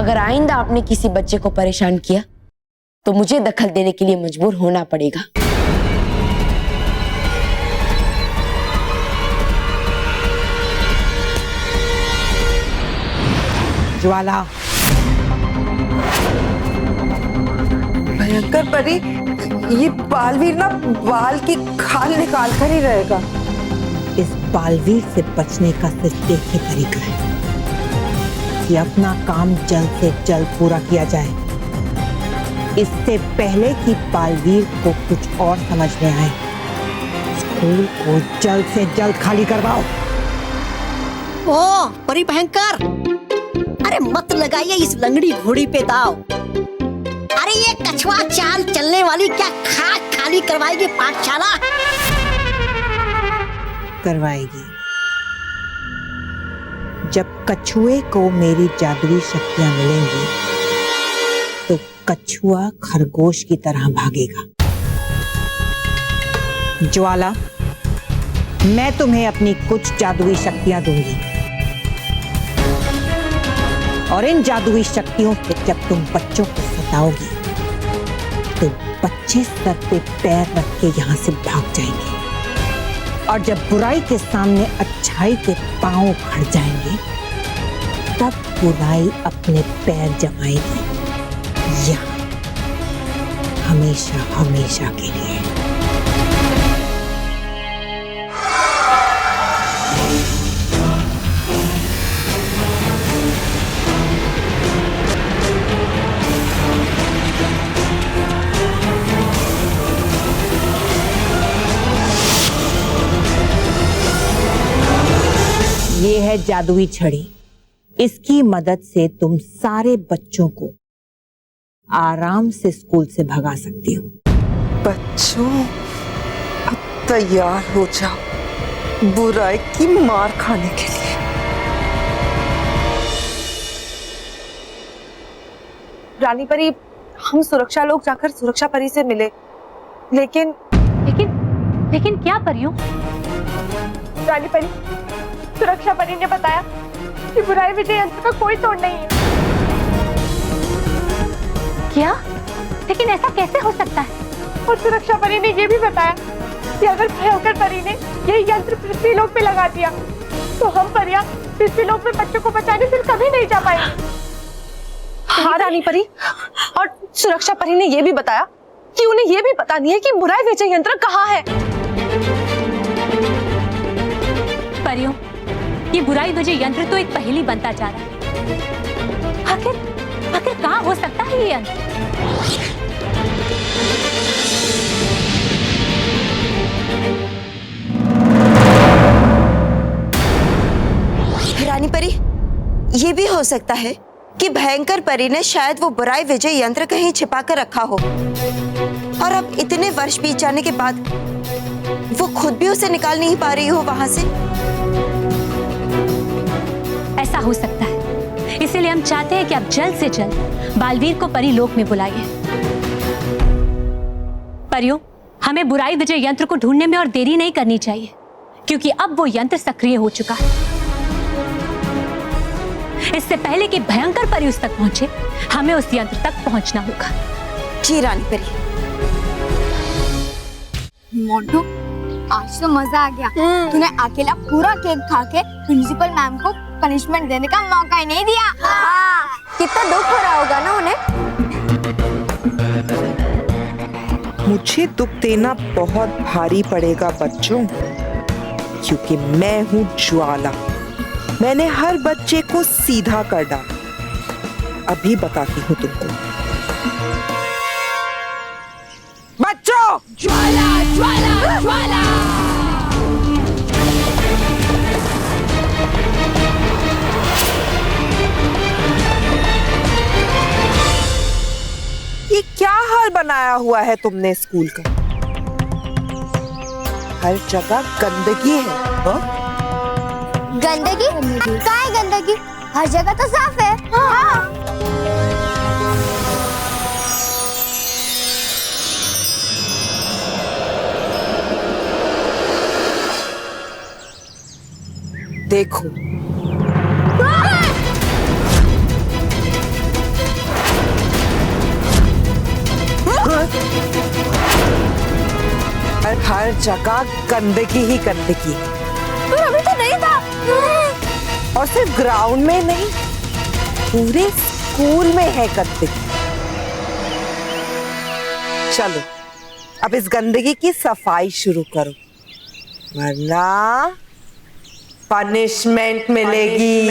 अगर आइंदा आपने किसी बच्चे को परेशान किया तो मुझे दखल देने के लिए मजबूर होना पड़ेगा। ज्वाला, भयंकर परी, ये बालवीर ना बाल की खाल निकाल कर ही रहेगा। इस बालवीर से बचने का सिर्फ एक ही तरीका है कि अपना काम जल्द से जल्द पूरा किया जाए, इससे पहले कि बालवीर को कुछ और समझ में आए। स्कूल को जल्द से जल्द खाली करवाओ। ओ परी भयंकर, अरे मत लगाइए इस लंगड़ी घोड़ी पे दाव। अरे ये कछुआ चाल चलने वाली क्या खाक खाली करवाएगी पाठशाला? करवाएगी। जब कछुए को मेरी जादुई शक्तियां मिलेंगी तो कछुआ खरगोश की तरह भागेगा। ज्वाला, मैं तुम्हें अपनी कुछ जादुई शक्तियां दूंगी और इन जादुई शक्तियों से जब तुम बच्चों को सताओगी तो बच्चे सर पे पैर रख के यहाँ से भाग जाएंगे, और जब बुराई के सामने अच्छाई के पांव खड़ जाएंगे तब बुराई अपने पैर जमाएगी, यहाँ हमेशा हमेशा के लिए। ये है जादुई छड़ी। इसकी मदद से तुम सारे बच्चों को आराम से स्कूल से भगा सकती हो। बच्चों, अब तैयार हो जाओ बुराई की मार खाने के लिए। रानी परी, हम सुरक्षा लोग जाकर सुरक्षा परी से मिले, लेकिन लेकिन क्या परियों? रानी परी, सुरक्षा परी ने बताया कि बुराई विजय यंत्र का कोई तोड़ नहीं है। क्या? लेकिन ऐसा कैसे हो सकता है? और सुरक्षा परी ने ये भी बताया कि अगर भयंकर परी ने ये यंत्र पृथ्वी लोक पे लगा दिया तो हम परियां पृथ्वी लोक में बच्चों को बचाने फिर कभी नहीं जा पाएंगे। हाँ रानी परी, और सुरक्षा परी ने ये भी बताया कि उन्हें ये भी पता नहीं है कि बुराई विजय यंत्र कहाँ है। परियों, ये बुराई विजय यंत्र तो एक पहेली बनता जा रहा है। आखिर कहाँ हो सकता है ये यंत्र? रानी परी, ये भी हो सकता है कि भयंकर परी ने शायद वो बुराई विजय यंत्र कहीं छिपा कर रखा हो और अब इतने वर्ष बीत जाने के बाद वो खुद भी उसे निकाल नहीं पा रही हो वहां से। ऐसा हो सकता है, इसीलिए हम चाहते हैं कि आप जल्द से जल्द बालवीर को परी लोक में बुलाइए। परियों, हमें बुराई विजय यंत्र को ढूंढने में और देरी नहीं करनी चाहिए, क्योंकि अब वो यंत्र सक्रिय हो चुका है। इससे पहले कि भयंकर परी उस तक पहुंचे, हमें उस यंत्र तक पहुंचना होगा। जी रानी परी। मोंटू, आज तो मजा आ गया। तूने अकेला पूरा केक खा के प्रिंसिपल मैम को पनिशमेंट देने का मौका ही नहीं दिया। हाँ, कितना दुख हो रहा होगा ना उन्हें। मुझे दुख देना बहुत भारी पड़ेगा बच्चों, क्योंकि मैं हूँ ज्वाला। मैंने हर बच्चे को सीधा कर डाला। अभी बताती हूँ तुमको। बच्चों, ज्वाला ज्वाला ज्वाला। ये क्या हाल बनाया हुआ है तुमने स्कूल का? हर जगह गंदगी है। हाँ? गंदगी? क्या है गंदगी? हर जगह तो साफ है। हाँ। देखो, हर जगह गंदगी ही गंदगी है। पर अभी तो नहीं था। और सिर्फ ग्राउंड में नहीं, पूरे स्कूल में है गंदगी। चलो, अब इस गंदगी की सफाई शुरू करो, वरना पनिशमेंट मिलेगी।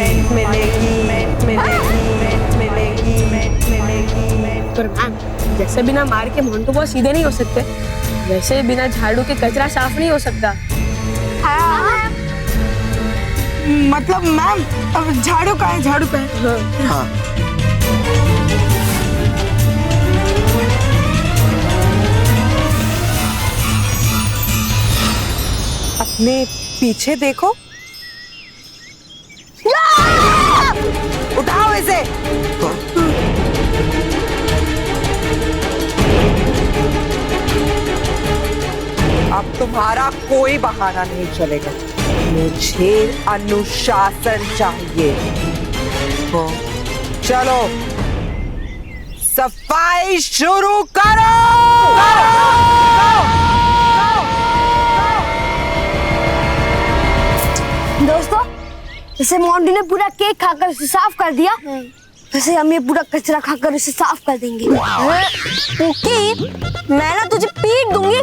पर मैम, जैसे बिना मार के मोंटू बहुत सीधे नहीं हो सकते, वैसे बिना झाड़ू के कचरा साफ नहीं हो सकता। हाँ। मतलब मैम, अब झाड़ू का है, झाड़ू का है। हाँ। अपने पीछे देखो। उठाओ इसे। अब तुम्हारा कोई बहाना नहीं चलेगा। मुझे अनुशासन चाहिए। चलो, सफाई शुरू करो। दोस्तों, जैसे मोंटू ने पूरा केक खाकर उसे साफ कर दिया, वैसे हम ये पूरा कचरा खाकर उसे साफ कर देंगे। ओके, मैं ना तुझे पीट दूंगी।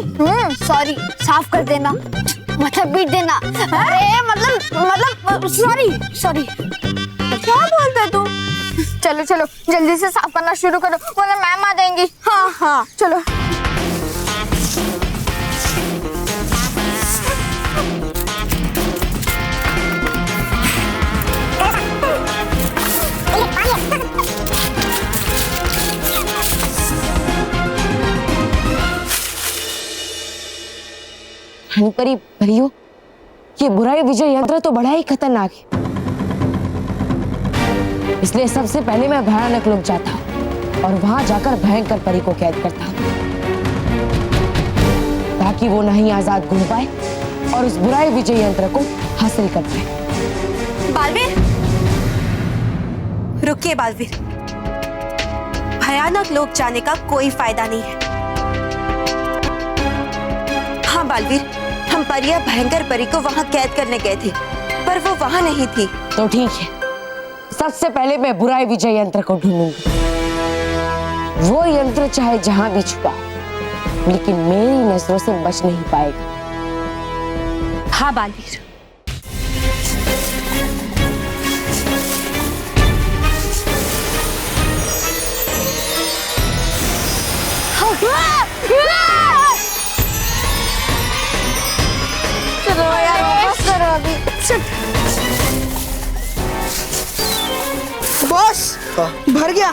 सॉरी, साफ कर देना, मतलब पीट देना। अरे मतलब सॉरी। क्या बोलता है तू? चलो चलो, जल्दी से साफ करना शुरू करो, वरना मैम आ जाएंगी। हाँ, चलो। परी परियों, ये बुराई विजय यंत्र तो बड़ा ही खतरनाक है, इसलिए सबसे पहले मैं भयानक लोग जाता हूँ। और वहां जाकर भयंकर परी को कैद करता हूँ, ताकि वो नहीं आजाद घूम पाए और उस बुराई विजय यंत्र को हासिल कर पाए। बालवीर, रुकिए बालवीर, भयानक लोक जाने का कोई फायदा नहीं है। हाँ बालवीर, हम परिया भयंकर परी को वहाँ कैद करने गए थे, पर वो वहाँ नहीं थी। तो ठीक है, सबसे पहले मैं बुराई विजय यंत्र को ढूंढूंगी। वो यंत्र चाहे जहां भी छुपा, लेकिन मेरी नजरों से बच नहीं पाएगा। हाँ बालवीर, चलो यार, वापस करो अभी। बॉस, भर गया।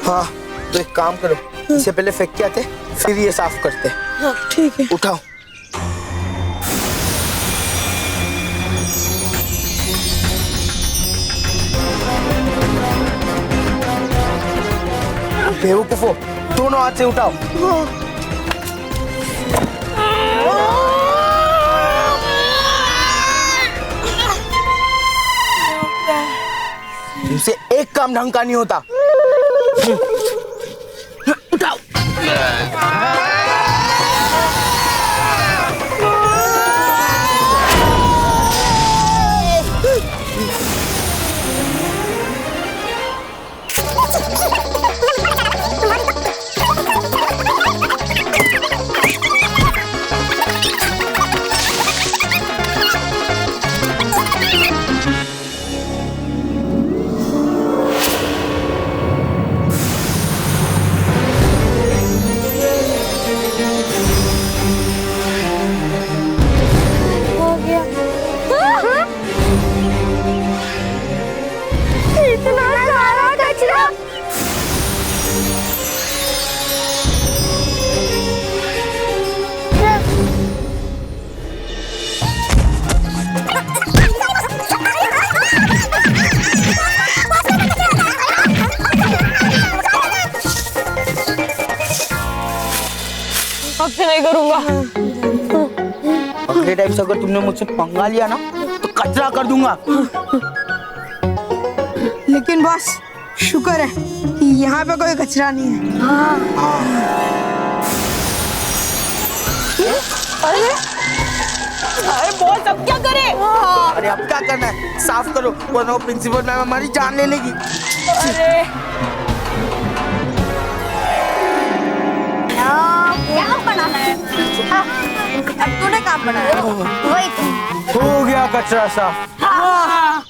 हाँ, तो एक काम करो, इसे पहले फेंक के आते, फिर ये साफ करते। हाँ, ठीक है। उठाओ। बेवकूफो, दोनों हाथ से उठाओ। तुमसे एक काम ढंग का नहीं होता। उठाओ। अब से नहीं करूंगा। अगले टाइम से अगर तुमने मुझसे पंगा लिया ना, तो कचरा कर दूंगा। लेकिन बॉस, शुक्र है कि यहाँ पे कोई कचरा नहीं है। अरे बॉस, अब क्या करें? अरे अब क्या करना है, साफ करो, वरना प्रिंसिपल मैम हमारी जान ले लेगी। अरे क्या बना है? अब तूने काम बनाया, वही तो। हो गया कचरा साफ। हाँ।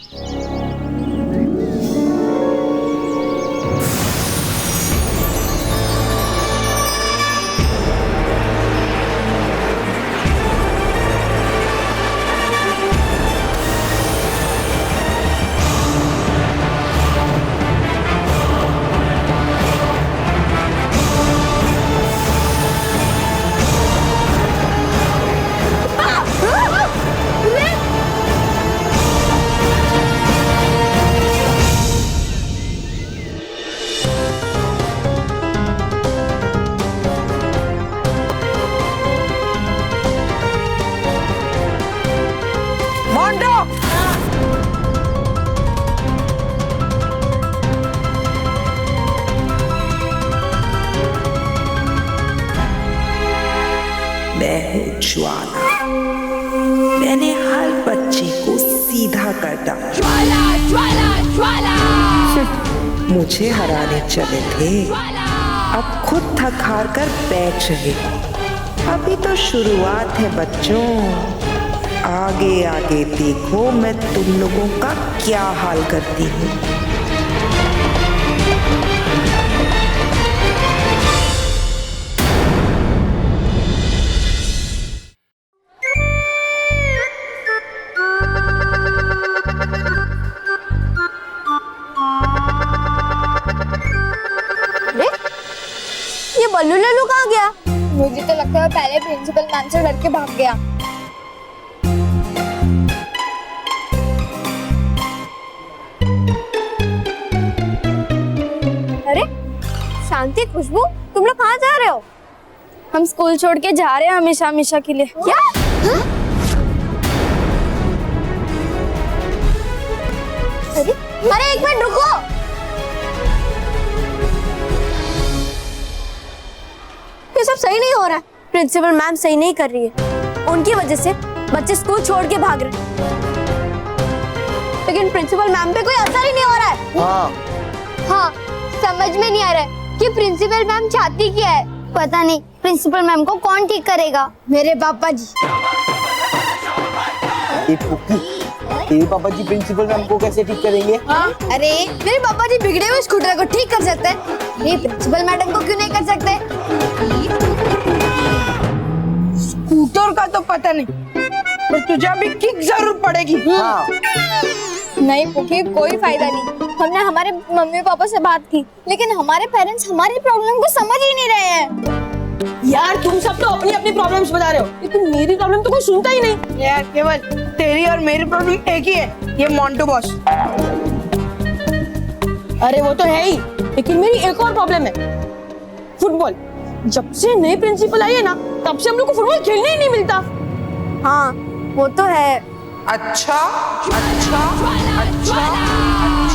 मैं हूँ ज्वाला, मैंने हर बच्चे को सीधा कर डाला। ज्वाला ज्वाला ज्वाला, मुझे हराने चले थे, अब खुद थक हार कर बैठ रहे। अभी तो शुरुआत है बच्चों, आगे आगे देखो मैं तुम लोगों का क्या हाल करती हूँ। ये बल्लू लल्लू कहाँ गया? मुझे तो लगता है पहले प्रिंसिपल मैम से डर के भाग गया। अरे शांति, खुशबू, तुम लोग कहाँ जा रहे हो? हम स्कूल छोड़ के जा रहे हैं हमेशा हमेशा के लिए। क्या? हाँ? अरे एक मिनट रुको। ये सब सही नहीं हो रहा है। प्रिंसिपल मैम सही नहीं कर रही है। उनकी वजह से बच्चे स्कूल छोड़ के भाग रहे हैं। लेकिन प्रिंसिपल मैम पे कोई असर ही नहीं हो रहा है। हाँ, समझ में नहीं आ रहा है कि प्रिंसिपल मैम चाहती क्या है। पता नहीं प्रिंसिपल मैम को कौन ठीक करेगा। मेरे पापा जी। तेरे पापा जी प्रिंसिपल मैम को कैसे ठीक करेंगे? अरे मेरे पापा जी बिगड़े हुए स्कूटर को ठीक कर सकते हैं, ये प्रिंसिपल मैडम को क्यों नहीं कर सकते? स्कूटर का तो पता नहीं, पर तुझे अभी किक जरूर पड़ेगी। नहीं पुकी, कोई फायदा नहीं। हमने हमारे मम्मी पापा से बात की, लेकिन हमारे पेरेंट्स हमारी प्रॉब्लम को समझ ही नहीं रहे हैं। यार तुम सब तो अपनी अपनी प्रॉब्लम्स बता रहे हो, लेकिन मेरी प्रॉब्लम तो कोई सुनता ही नहीं। यार केवल तेरी और मेरी प्रॉब्लम एक ही है, ये मोंटू बॉस। अरे वो तो है ही, लेकिन मेरी एक और प्रॉब्लम है, फुटबॉल। जब से नई प्रिंसिपल आई है ना, तब से हम लोग को फुटबॉल खेलने ही नहीं मिलता। हाँ वो तो है। अच्छा अच्छा अच्छा अच्छा।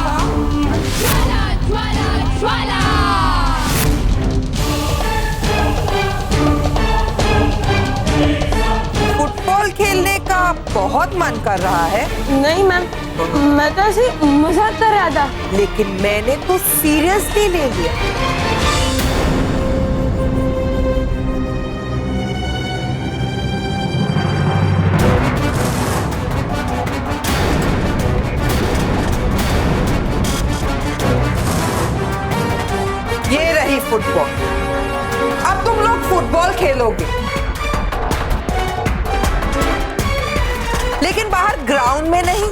फुटबॉल खेलने का बहुत मन कर रहा है। नहीं मैम, मैं तो ऐसे मजाक कर रहा था। लेकिन मैंने तो सीरियसली ले लिया। ये रही फुटबॉल। अब तुम लोग फुटबॉल खेलोगे, लेकिन बाहर ग्राउंड में नहीं।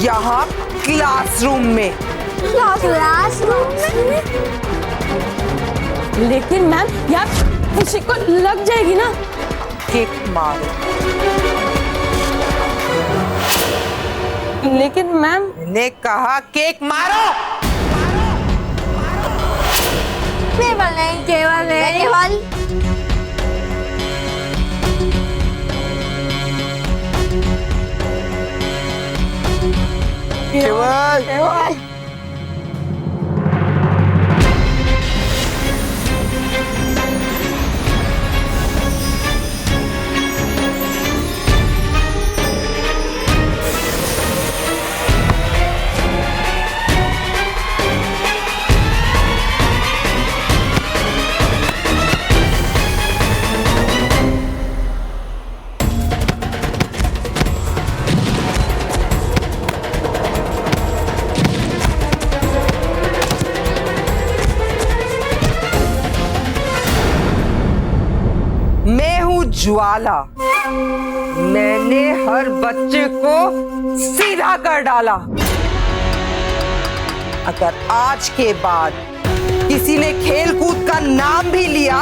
यहाँ क्लासरूम में। क्लासरूम में? लेकिन मैम यार किसी को लग जाएगी ना। किक मारो। लेकिन मैम ने कहा केक मारो। केवल नहीं, केवल नहीं, केवल। केवल ज्वाला। मैंने हर बच्चे को सीधा कर डाला। अगर आज के बाद किसी ने खेलकूद का नाम भी लिया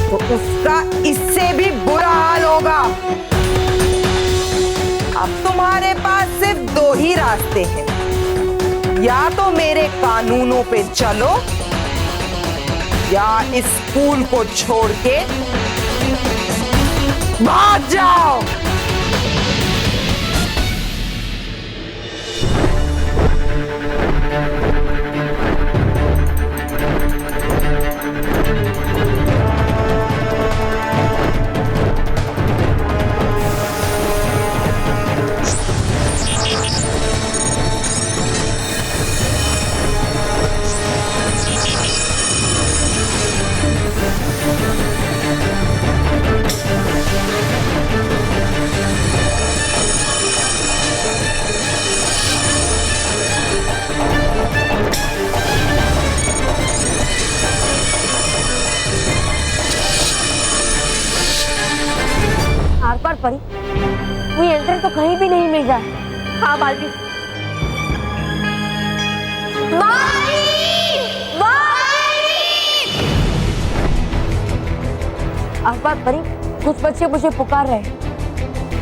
तो उसका इससे भी बुरा हाल होगा। अब तुम्हारे पास सिर्फ दो ही रास्ते हैं, या तो मेरे कानूनों पे चलो या इस स्कूल को छोड़ के भाग जाओ। आर पार पड़ी, कोई यंत्र तो कहीं भी नहीं मिल रहा। हाँ बाल्टी। आर पार पड़ी, कुछ बच्चे मुझे पुकार रहे हैं।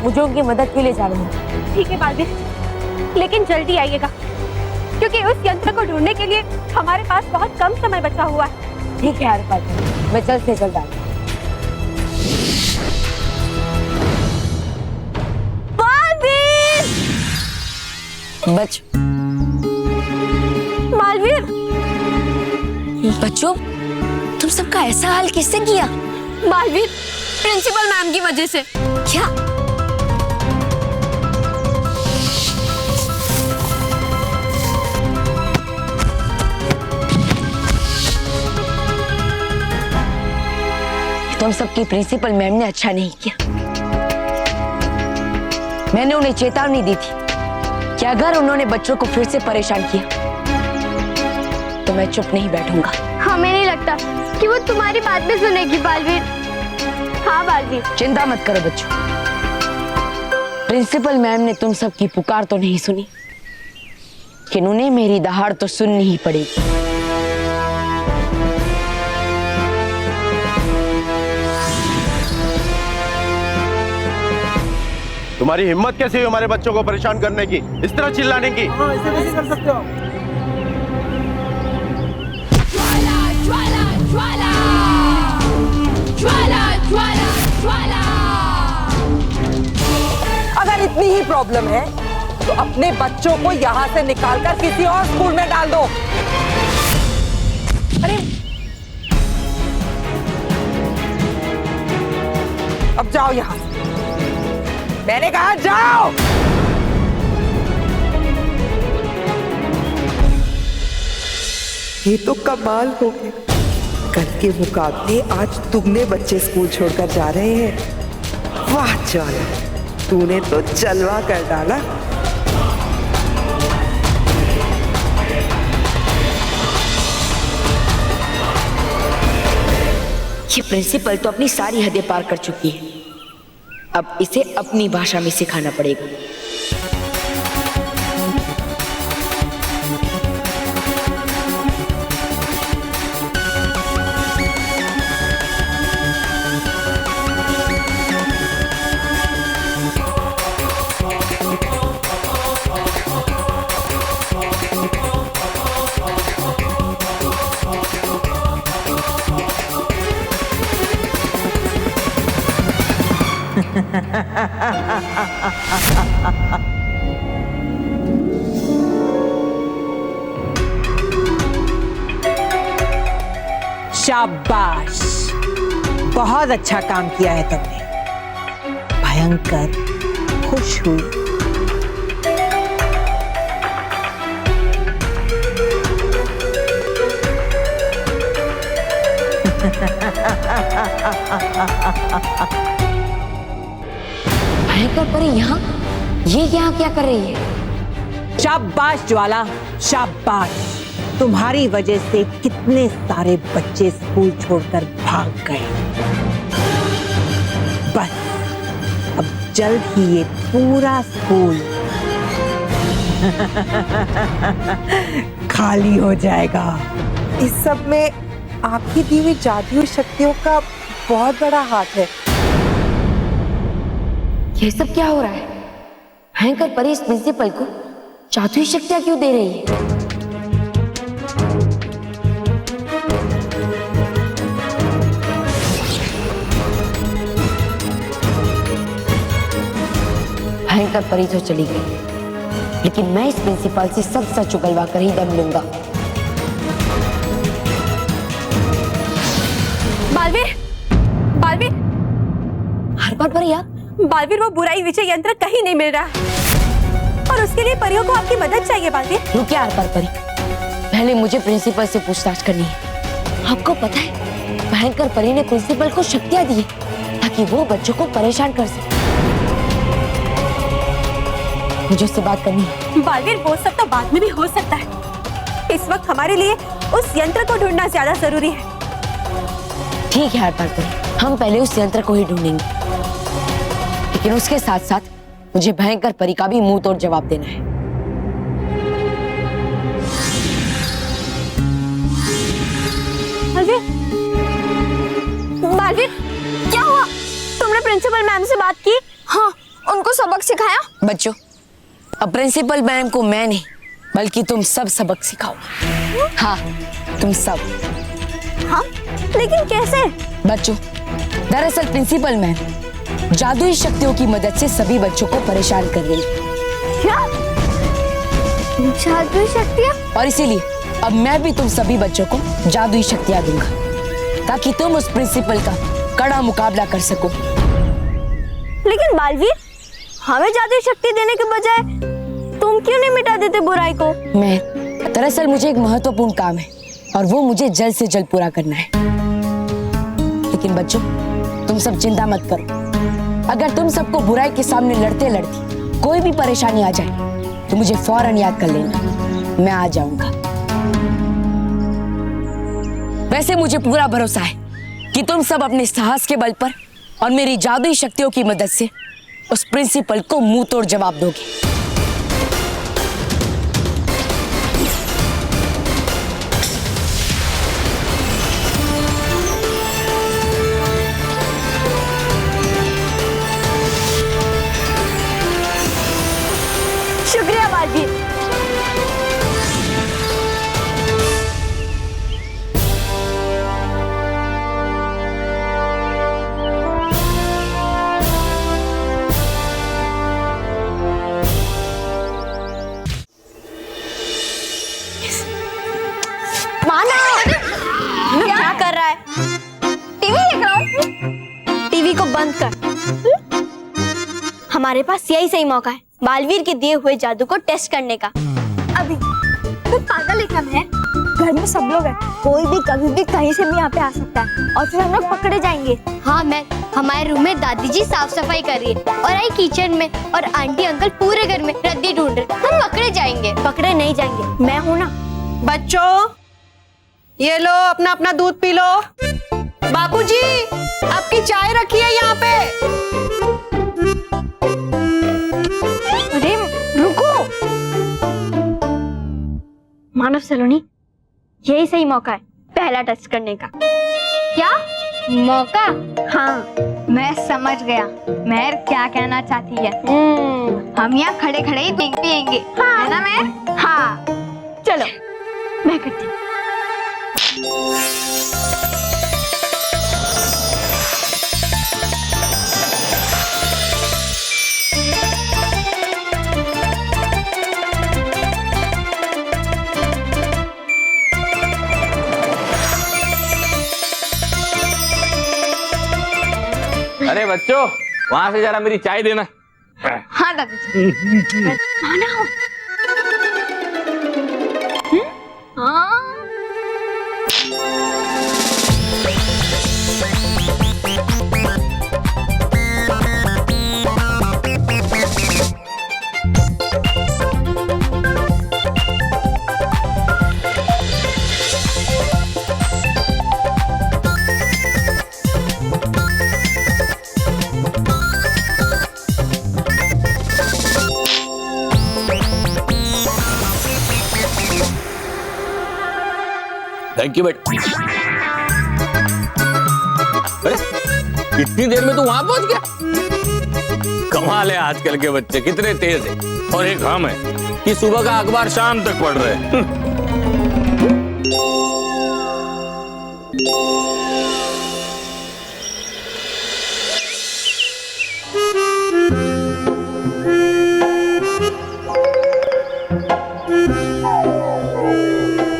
मुझे उनकी मदद के लिए जाना है। ठीक है बालवीर, लेकिन जल्दी आइएगा क्योंकि उस यंत्र को ढूंढने के लिए हमारे पास बहुत कम समय बचा हुआ है। ठीक है हरपल परी, मैं जल्द से जल्द आऊंगी। बच बालवीर, बच्चों, तुम सबका ऐसा हाल किससे किया? बालवीर, प्रिंसिपल मैम की वजह से। क्या? तुम सबकी प्रिंसिपल मैम ने अच्छा नहीं किया। मैंने उन्हें चेतावनी दी थी कि अगर उन्होंने बच्चों को फिर से परेशान किया तो मैं चुप नहीं बैठूंगा। हमें नहीं लगता कि वो तुम्हारी बात भी सुनेगी बालवीर। हाँ बालवीर। चिंता मत करो बच्चों, प्रिंसिपल मैम ने तुम सबकी पुकार तो नहीं सुनी, लेकिन उन्हें मेरी दहाड़ तो सुननी ही पड़ेगी। तुम्हारी हिम्मत कैसे हुई हमारे बच्चों को परेशान करने की, इस तरह चिल्लाने की? ऐसे कैसे कर सकते हो? अगर इतनी ही प्रॉब्लम है तो अपने बच्चों को यहाँ से निकालकर किसी और स्कूल में डाल दो। अरे अब जाओ यहाँ से, मैंने कहा जाओ। ये तो कमाल हो गया। कल के मुकाबले आज दुगने बच्चे स्कूल छोड़कर जा रहे हैं। वाह ज्वाला, तूने तो जलवा कर डाला। ये प्रिंसिपल तो अपनी सारी हदें पार कर चुकी है, अब इसे अपनी भाषा में सिखाना पड़ेगा। शाबाश, बहुत अच्छा काम किया है तुमने। भयंकर खुश हुई। भयंकर परी यहाँ, ये यहाँ क्या कर रही है? शाबाश ज्वाला, शाबाश। तुम्हारी वजह से कितने सारे बच्चे स्कूल छोड़कर भाग गए। बस अब जल्द ही ये पूरा स्कूल खाली हो जाएगा। इस सब में आपकी दी हुई जादुई शक्तियों का बहुत बड़ा हाथ है। ये सब क्या हो रहा है? भयंकर परी इस प्रिंसिपल को जादुई शक्तियां क्यों दे रही है? भयंकर परी तो चली गई, लेकिन मैं इस प्रिंसिपल से सब सच उगलवा कर ही दम लूंगा। बालवीर, बालवीर, हर बार पर यार, बालवीर वो बुराई विजय यंत्र कहीं नहीं मिल रहा और उसके लिए परियों को आपकी मदद चाहिए। बालवीर रुकिए हर बार परी, पहले मुझे प्रिंसिपल से पूछताछ करनी है। आपको पता है भयंकर परी ने प्रिंसिपल को शक्तियां दी ताकि वो बच्चों को परेशान कर सके। मुझे उससे बात करनी है। बालवीर वो सब तो बाद में भी हो सकता है, इस वक्त हमारे लिए उस यंत्र को ढूंढना ज्यादा जरूरी है। ठीक है हर बार परी, हम पहले उस यंत्र को ही ढूंढेंगे, लेकिन उसके साथ साथ मुझे भयंकर परी का भी मुंह तोड़ जवाब देना है। बालवीर, बालवीर, क्या हुआ? तुमने प्रिंसिपल मैम से बात की? हाँ, उनको सबक सिखाया? बच्चों, अब प्रिंसिपल मैम को मैं नहीं बल्कि तुम सब सबक सिखाओ। हाँ, तुम सब। हाँ, लेकिन कैसे? बच्चों, दरअसल प्रिंसिपल मैम जादुई शक्तियों की मदद से सभी बच्चों को परेशान कर रही है। क्या? जादुई शक्तियाँ? और इसीलिए अब मैं भी तुम सभी बच्चों को जादुई शक्तियाँ दूंगा ताकि तुम उस प्रिंसिपल का कड़ा मुकाबला कर सको। लेकिन बालवीर, हमें जादुई शक्ति देने के बजाय तुम क्यों नहीं मिटा देते बुराई को? मैं दरअसल मुझे एक महत्वपूर्ण काम है और वो मुझे जल्द से जल्द पूरा करना है। लेकिन बच्चों, तुम सब चिंता मत करो। अगर तुम सबको बुराई के सामने लड़ते लड़ते कोई भी परेशानी आ जाए तो मुझे फौरन याद कर लेना, मैं आ जाऊंगा। वैसे मुझे पूरा भरोसा है कि तुम सब अपने साहस के बल पर और मेरी जादुई शक्तियों की मदद से उस प्रिंसिपल को मुंह तोड़ जवाब दोगे। शुक्रिया बालवीर। क्या कर रहा है? टीवी देख रहा हूँ। टीवी को बंद कर। हमारे पास यही सही मौका है बालवीर के दिए हुए जादू को टेस्ट करने का। अभी तो पागल है क्या? मैं घर में सब लोग हैं, कोई भी कभी भी कहीं से भी यहाँ पे आ सकता है और फिर हम लोग पकड़े जाएंगे। हाँ, मैं हमारे रूम में दादी जी साफ सफाई कर रही है और आई किचन में और आंटी अंकल पूरे घर में रद्दी ढूंढ रहे। हम पकड़े जाएंगे। पकड़े नहीं जाएंगे, मैं हूँ ना। बच्चों, ये लो अपना अपना दूध पी लो। बापूजी, आपकी चाय रखी है यहाँ पे। अरे रुको, मानव सलोनी, यही सही मौका है पहला टेस्ट करने का। क्या मौका? हाँ, मैं समझ गया महर क्या कहना चाहती है। हम यहाँ खड़े खड़े ही पिएंगे, हाँ। है ना महर? हाँ, चलो मैं करती हूँ। अरे बच्चों, वहां से जरा मेरी चाय देना। हाँ दादाजी। खाना हो। हाँ। थैंक यू बेटा। अरे इतनी देर में तू वहां पहुंच गया? कमाल है, आजकल के बच्चे कितने तेज हैं। और एक हम है कि सुबह का अखबार शाम तक पढ़ रहे हैं।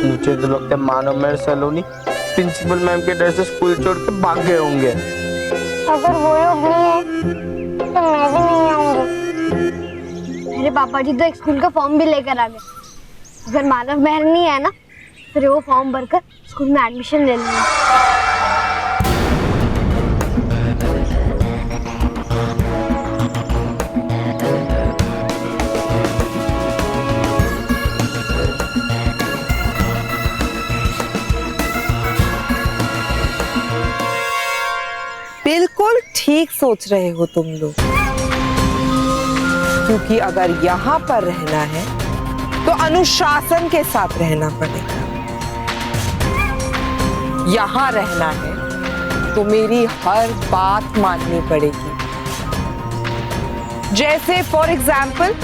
मुझे तो लगता है मानव मेहर सलोनी प्रिंसिपल मैम के डर से स्कूल छोड़ के भाग गए होंगे। अगर वो लोग नहीं है तो मैं भी नहीं आऊंगी। मेरे पापा जी तो एक स्कूल का फॉर्म भी लेकर आ गए। अगर मानव मेहर नहीं है ना, फिर वो फॉर्म भरकर स्कूल में एडमिशन ले लेंगे। बिल्कुल ठीक सोच रहे हो तुम लोग, क्योंकि अगर यहाँ पर रहना है तो अनुशासन के साथ रहना पड़ेगा। यहाँ रहना है तो मेरी हर बात माननी पड़ेगी। जैसे फॉर एग्जाम्पल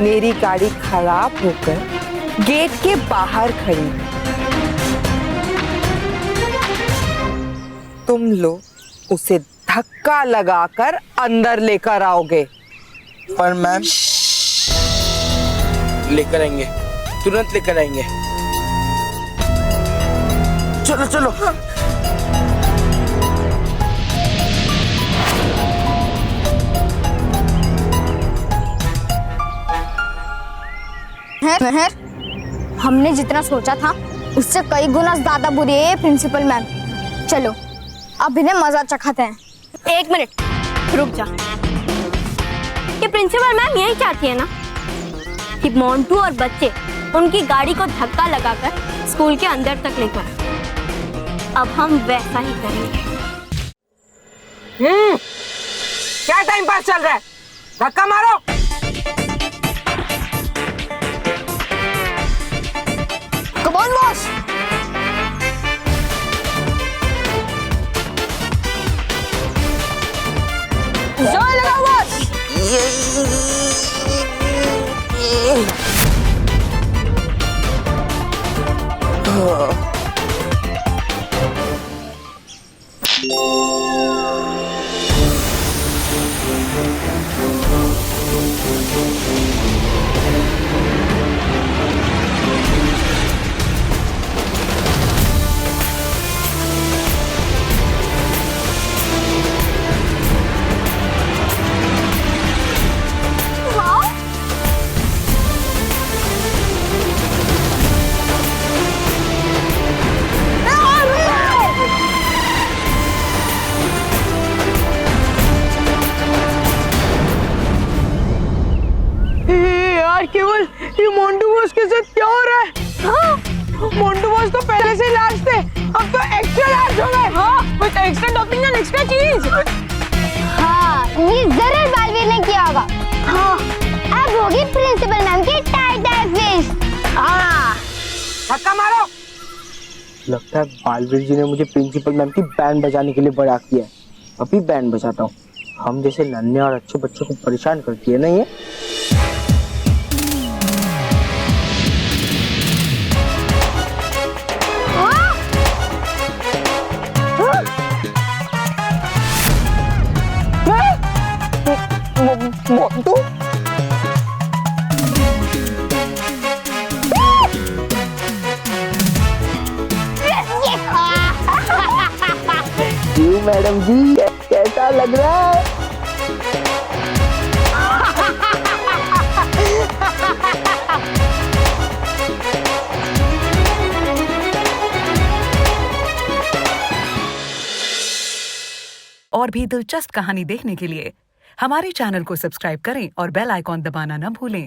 मेरी गाड़ी खराब होकर गेट के बाहर खड़ी, तुम लोग उसे धक्का लगाकर अंदर लेकर आओगे। पर मैम लेकर आएंगे, तुरंत लेकर आएंगे। चलो चलो। हमने जितना सोचा था उससे कई गुना ज्यादा बुरी है प्रिंसिपल मैम। चलो अब इन्हें मजा चखाते हैं। एक मिनट रुक जा। ये प्रिंसिपल मैम यही चाहती है ना कि मोंटू और बच्चे उनकी गाड़ी को धक्का लगाकर स्कूल के अंदर तक लेकर आए। अब हम वैसा ही करेंगे। क्या टाइम पास चल रहा है? धक्का मारो। Come on, boss! जोर लगाओ बॉस। यार केवल ये मोंटू बॉस के साथ क्या हो रहा है? हाँ? मोंटू बॉस तो पहले से लार्ज थे, अब तो एक्स्ट्रा लार्ज हो गए। हाँ, with extra topping and extra चीज। हाँ, ये जरूर बालवीर ने किया होगा। हाँ, अब होगी प्रिंसिपल मैम की टाइट फिश। हाँ, धक्का मारो। लगता है बालवीर जी ने मुझे प्रिंसिपल मैम की बैंड बजाने के लिए बड़ा किया है। अभी बैंड बजाता हूँ। हम जैसे नन्हे और अच्छे बच्चों को परेशान करती है ना ये। मोंटू मैडम जी कैसा लग रहा है? और भी दिलचस्प कहानी देखने के लिए हमारे चैनल को सब्सक्राइब करें और बेल आइकॉन दबाना न भूलें।